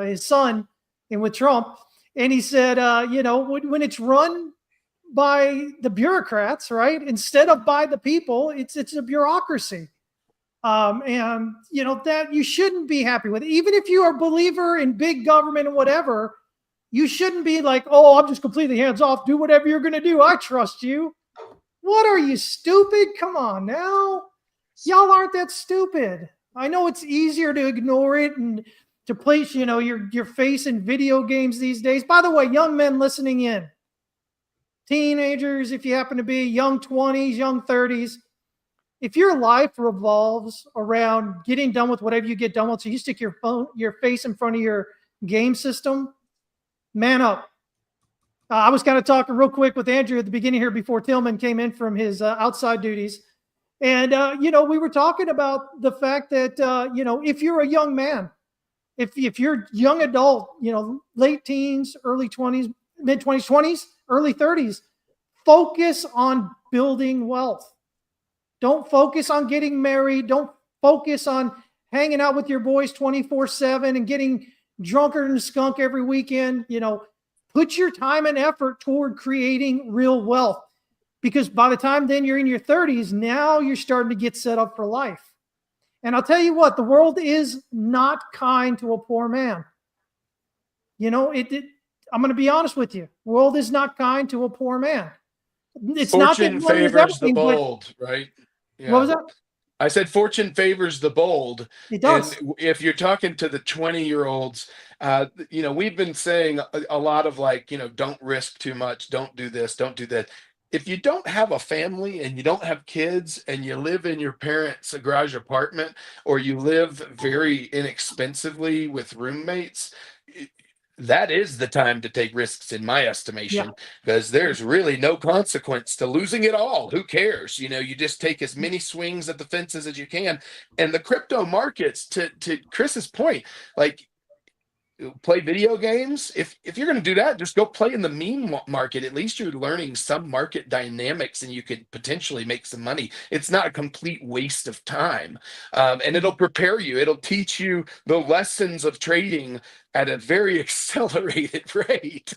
his son and with Trump. And he said, when it's run by the bureaucrats, right, instead of by the people, it's a bureaucracy. And that you shouldn't be happy with. Even if you are a believer in big government and whatever, you shouldn't be like, oh, I'm just completely hands off. Do whatever you're going to do. I trust you. What are you, stupid? Come on now. Y'all aren't that stupid. I know it's easier to ignore it and to place, your face in video games these days. By the way, young men listening in, teenagers, if you happen to be young 20s, young 30s, if your life revolves around getting done with whatever you get done with, so you stick your face in front of your game system, man up. I was kind of talking real quick with Andrew at the beginning here before Tillman came in from his outside duties. And, we were talking about the fact that, if you're a young man, if you're young adult, late teens, early 20s, mid 20s, 20s, early 30s, focus on building wealth. Don't focus on getting married. Don't focus on hanging out with your boys 24/7 and getting drunker than a skunk every weekend. Put your time and effort toward creating real wealth, because by the time then you're in your 30s, now you're starting to get set up for life. And I'll tell you what, the world is not kind to a poor man. I'm going to be honest with you. The world is not kind to a poor man. It's Fortune not that favors the bold, right? Yeah. What was that? I said fortune favors the bold. It does. And if you're talking to the 20-year-olds, we've been saying a lot of like, don't risk too much, don't do this, don't do that. If you don't have a family and you don't have kids and you live in your parents' garage apartment, or you live very inexpensively with roommates, that is the time to take risks, in my Yeah. estimation, because there's really no consequence to losing it all. Who cares? You just take as many swings at the fences as you can. And the crypto markets, to Chris's point, like, play video games. If you're going to do that, just go play in the meme market. At least you're learning some market dynamics, and you could potentially make some money. It's not a complete waste of time, and it'll prepare you. It'll teach you the lessons of trading at a very accelerated rate.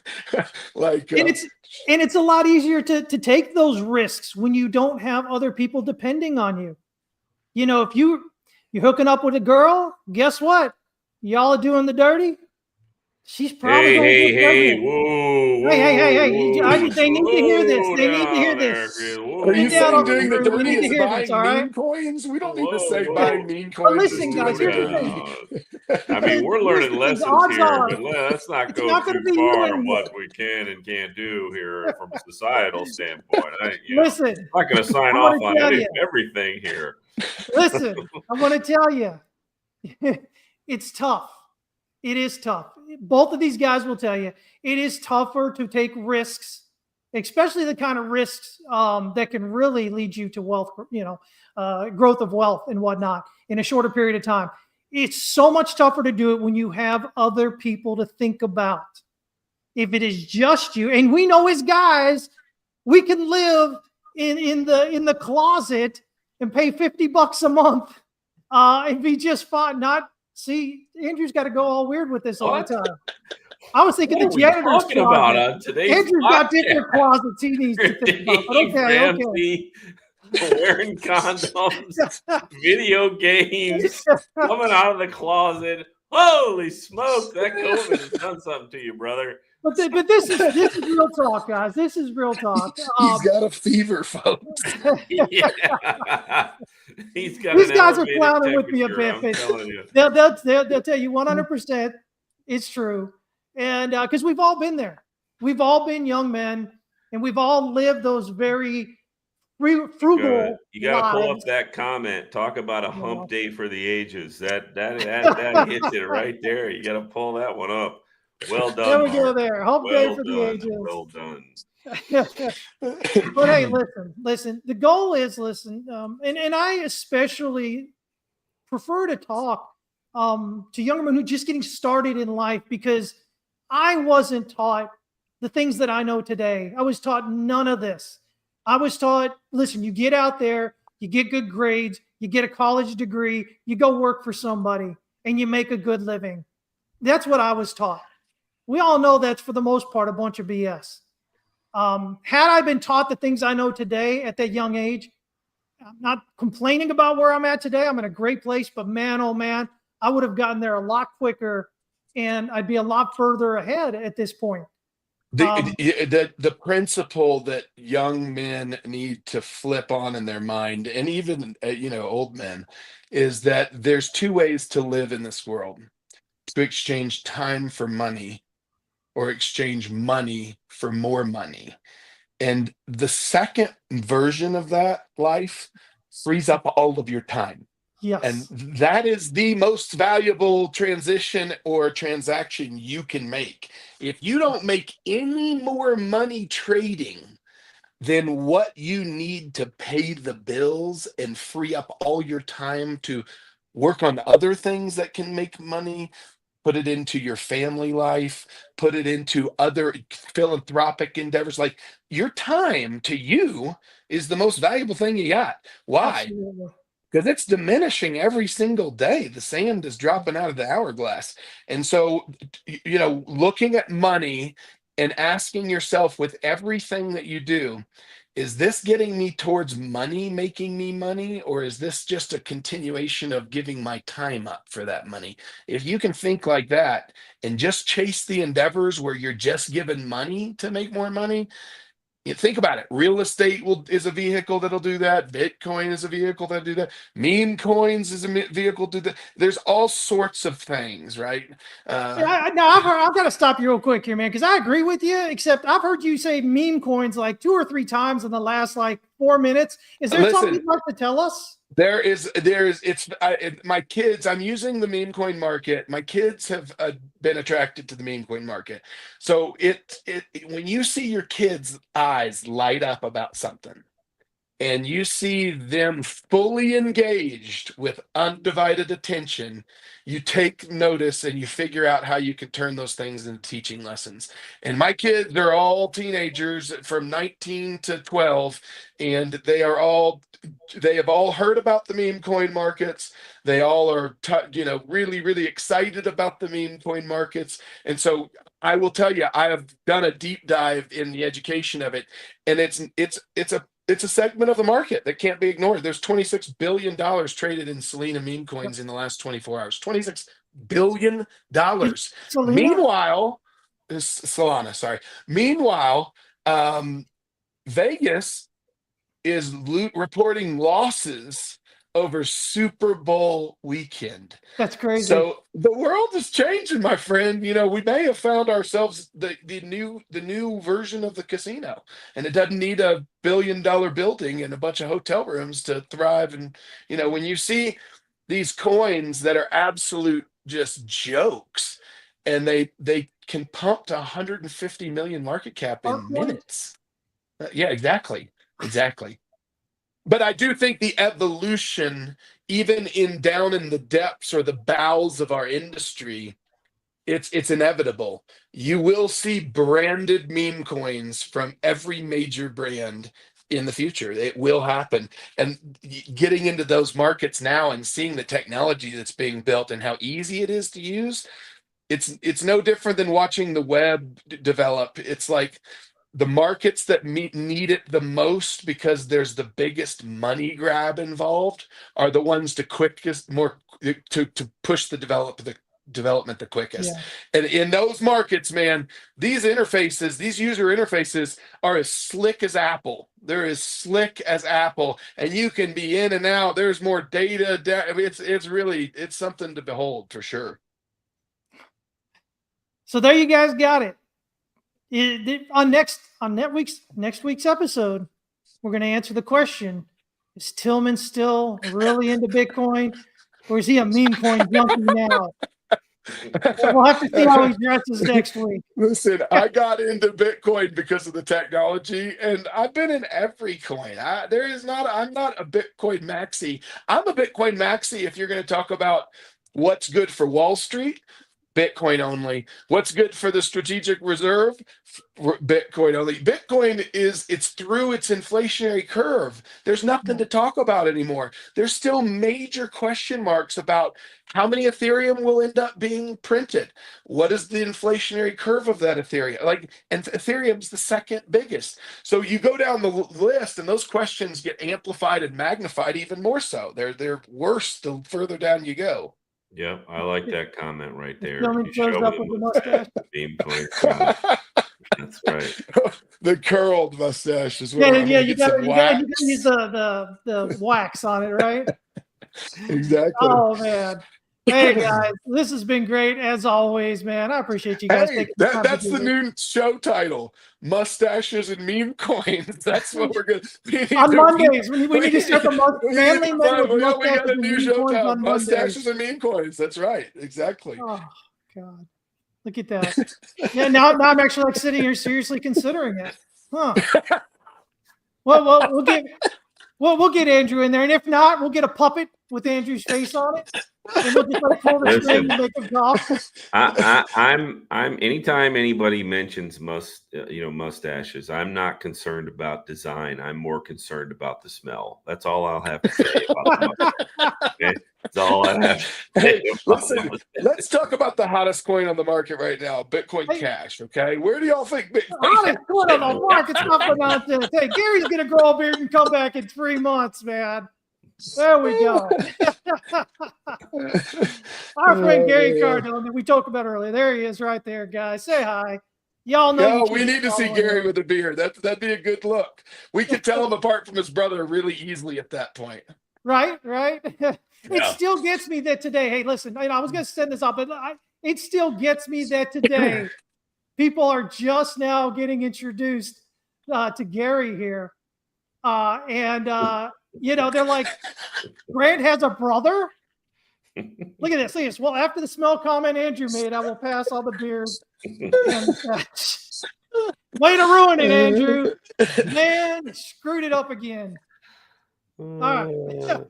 Like, and it's a lot easier to take those risks when you don't have other people depending on you. If you're hooking up with a girl, guess what? Y'all are doing the dirty. She's probably going to get pregnant. Whoa, hey! They need to hear this. They need to hear this. Are you saying doing the We need dirty to is hear buying this, all right? meme coins? We don't need to say buying meme But coins is listen, doing guys, the here's the dirty. thing. I mean, we're learning Listen, lessons odds here, are but let's not it's go not gonna too be you far on anymore. what we can and can't do here from a societal standpoint. Listen, I'm not going to sign I off wanna on tell you. everything here. Listen, I want to tell you, it's tough. It is tough. Both of these guys will tell you it is tougher to take risks, especially the kind of risks that can really lead you to wealth, growth of wealth and whatnot in a shorter period of time. It's so much tougher to do it when you have other people to think about. If it is just you, and we know as guys, we can live in the closet and pay $50 a month and be just fine. See, Andrew's got to go all weird with this all the time. I was thinking the janitor's talking about closet. on today's Andrew's got different closets he needs to think about. But okay. Wearing condoms, video games, coming out of the closet. Holy smoke! That COVID has done something to you, brother. But this is real talk, guys. This is real talk. He's got a fever, folks. Yeah. He's got. These guys are clowning with me a bit. They'll tell you 100% it's true, and because we've all been there, we've all been young men, and we've all lived those very frugal. You got to pull up that comment. Talk about a hump day for the ages. That hits it right there. You got to pull that one up. Well done. There we go. There, hump day for the ages. Well done. But hey, listen. The goal is and I especially prefer to talk to younger men who are just getting started in life, because I wasn't taught the things that I know today. I was taught none of this. I was taught, listen, you get out there, you get good grades, you get a college degree, you go work for somebody, and you make a good living. That's what I was taught. We all know that's, for the most part, a bunch of BS. Had I been taught the things I know today at that young age, I'm not complaining about where I'm at today. I'm in a great place, but man, oh man, I would have gotten there a lot quicker, and I'd be a lot further ahead at this point. The principle that young men need to flip on in their mind, and even old men, is that there's two ways to live in this world: to exchange time for money, or exchange money for more money. And the second version of that life frees up all of your time. Yes. And that is the most valuable transition or transaction you can make. If you don't make any more money trading than what you need to pay the bills and free up all your time to work on other things that can make money, put it into your family life, put it into other philanthropic endeavors. Like, your time to you is the most valuable thing you got. Why? Absolutely. Because it's diminishing every single day. The sand is dropping out of the hourglass. And so, looking at money and asking yourself, with everything that you do, is this getting me towards money, making me money, or is this just a continuation of giving my time up for that money? If you can think like that and just chase the endeavors where you're just given money to make more money, You think about it. Real estate is a vehicle that'll do that. Bitcoin is a vehicle that'll do that. Meme coins is a vehicle to do that. There's all sorts of things, right? Now I've got to stop you real quick here, man, because I agree with you. Except I've heard you say meme coins like 2 or 3 times in the last like 4 minutes. Is there something you'd like to tell us? My kids, I'm using the meme coin market. My kids have been attracted to the meme coin market. So when you see your kids' eyes light up about something and you see them fully engaged with undivided attention, you take notice and you figure out how you can turn those things into teaching lessons. And my kids, they're all teenagers from 19 to 12, and they have all heard about the meme coin markets. They all are, really, really excited about the meme coin markets. And so I will tell you, I have done a deep dive in the education of it, and it's a segment of the market that can't be ignored. There's $26 billion traded in Selena meme coins in the last 24 hours. $26 billion. Meanwhile, Solana, sorry. Meanwhile, Vegas is reporting losses over Super Bowl weekend. That's crazy. So the world is changing, my friend. We may have found ourselves the new version of the casino, and it doesn't need a $1 billion building and a bunch of hotel rooms to thrive. And when you see these coins that are absolute just jokes, and they can pump to 150 million market cap in minutes. Yeah, exactly. But I do think the evolution, even down in the depths or the bowels of our industry, it's inevitable. You will see branded meme coins from every major brand in the future. It will happen. And getting into those markets now and seeing the technology that's being built and how easy it is to use, it's no different than watching the web develop. It's like the markets that need it the most because there's the biggest money grab involved are the ones to push the development the quickest. Yeah. And in those markets, man, these user interfaces are as slick as Apple. They're as slick as Apple, and you can be in and out. There's more data. I mean, it's something to behold for sure. So there you guys got it. On next week's episode, we're going to answer the question: is Tillman still really into Bitcoin, or is he a meme coin junkie now? So we'll have to see how he dresses next week. Listen, I got into Bitcoin because of the technology, and I've been in every coin. I'm not a Bitcoin maxi. I'm a Bitcoin maxi if you're going to talk about what's good for Wall Street. Bitcoin only. What's good for the strategic reserve? Bitcoin only. Bitcoin it's through its inflationary curve. There's nothing to talk about anymore. There's still major question marks about how many Ethereum will end up being printed. What is the inflationary curve of that Ethereum? And Ethereum's the second biggest. So you go down the list, and those questions get amplified and magnified even more so. They're worse the further down you go. Yeah, I like that comment right there. Tillman shows up with the mustache. Meme coin. That's right. The curled mustache is what you got to use the wax on it, right? Exactly. Oh man. Hey guys, this has been great as always, man. I appreciate you guys taking the time. That's the new show title: Mustaches and Meme Coins. That's what we're going to on Mondays. We need to start the family men with mustaches. We got a new show title: Mustaches and Meme Coins. That's right. Exactly. Oh God. Look at that. Yeah, now I'm actually sitting here seriously considering it. Huh. Well, we'll get Andrew in there, and if not, we'll get a puppet with Andrew's face on it. And we'll just pull the string and make him golf. I'm anytime anybody mentions mustaches, I'm not concerned about design. I'm more concerned about the smell. That's all I'll have to say about okay? That's all I have. Listen, let's talk about the hottest coin on the market right now, Bitcoin Cash. Okay, where do y'all think Bitcoin? Hottest coin on the market's not nonsense. Hey, Gary's gonna grow a beard and come back in 3 months, man. There we go. Our friend Gary Cardone that we talked about earlier. There he is right there, guys. Say hi. Y'all know. No, you we should need to see follow Gary him. with a beard. That'd be a good look. We could tell him apart from his brother really easily at that point. Right. It Yeah. still gets me that today. Hey, listen, I was going to send this up, but it still gets me that today people are just now getting introduced to Gary here. They're like, Grant has a brother? Look at this. Well, after the smell comment Andrew made, I will pass all the beers. Way to ruin it, Andrew. Man, screwed it up again. All right.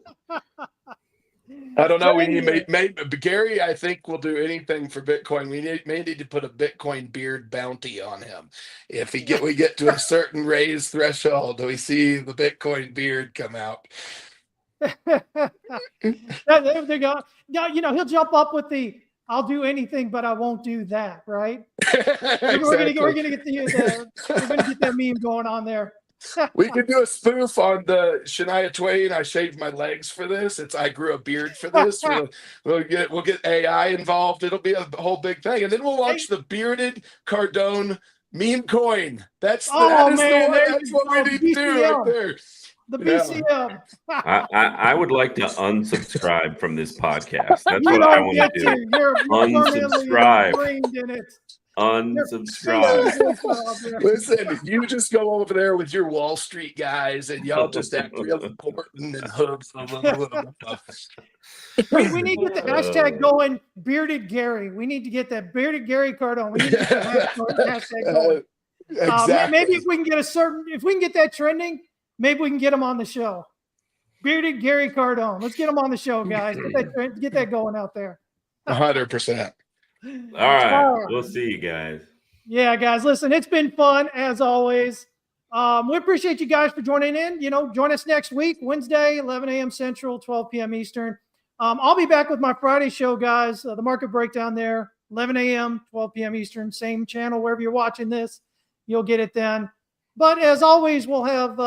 I don't know. We need Gary. I think will do anything for Bitcoin. We may need to put a Bitcoin beard bounty on him. If we get to a certain raise threshold, we see the Bitcoin beard come out. There they go. Now, he'll jump up with the "I'll do anything, but I won't do that." Right? Exactly. We're gonna get that meme going on there. We could do a spoof on the Shania Twain. I shaved my legs for this. I grew a beard for this. We'll get AI involved. It'll be a whole big thing, and then we'll launch the bearded Cardone meme coin. That's the one. That's what we need to do right there. The BCM. I would like to unsubscribe from this podcast. That's what I want to do. You're unsubscribe. In it. Unsubscribe. Listen, you just go over there with your Wall Street guys and y'all just act real important and hooves. We need to get the hashtag going, bearded Gary. We need to get that bearded Gary Cardone. We need to get the hashtag going. Exactly. Maybe if we can get that trending, maybe we can get him on the show. Bearded Gary Cardone. Let's get him on the show, guys. Get that going out there. 100%. All right. We'll see you guys. Yeah, guys. Listen, it's been fun as always. We appreciate you guys for joining in. Join us next week, Wednesday, 11 a.m. Central, 12 p.m. Eastern. I'll be back with my Friday show, guys. The market breakdown there, 11 a.m., 12 p.m. Eastern. Same channel wherever you're watching this. You'll get it then. But as always, we'll have,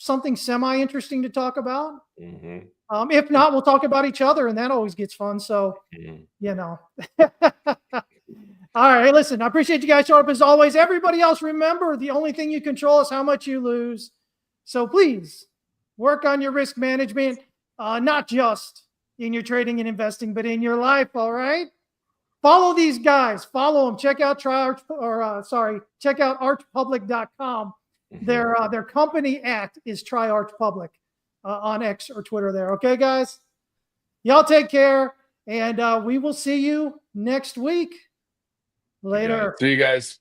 something semi-interesting to talk about. Mm-hmm. If not, we'll talk about each other, and that always gets fun. So, All right. Hey, listen, I appreciate you guys showing up as always. Everybody else, remember, the only thing you control is how much you lose. So please work on your risk management, not just in your trading and investing, but in your life. All right. Follow these guys. Follow them. Check out archpublic.com. Their company is Try Arch Public on X or Twitter there. Okay, guys? Y'all take care, and we will see you next week. Later. See you guys.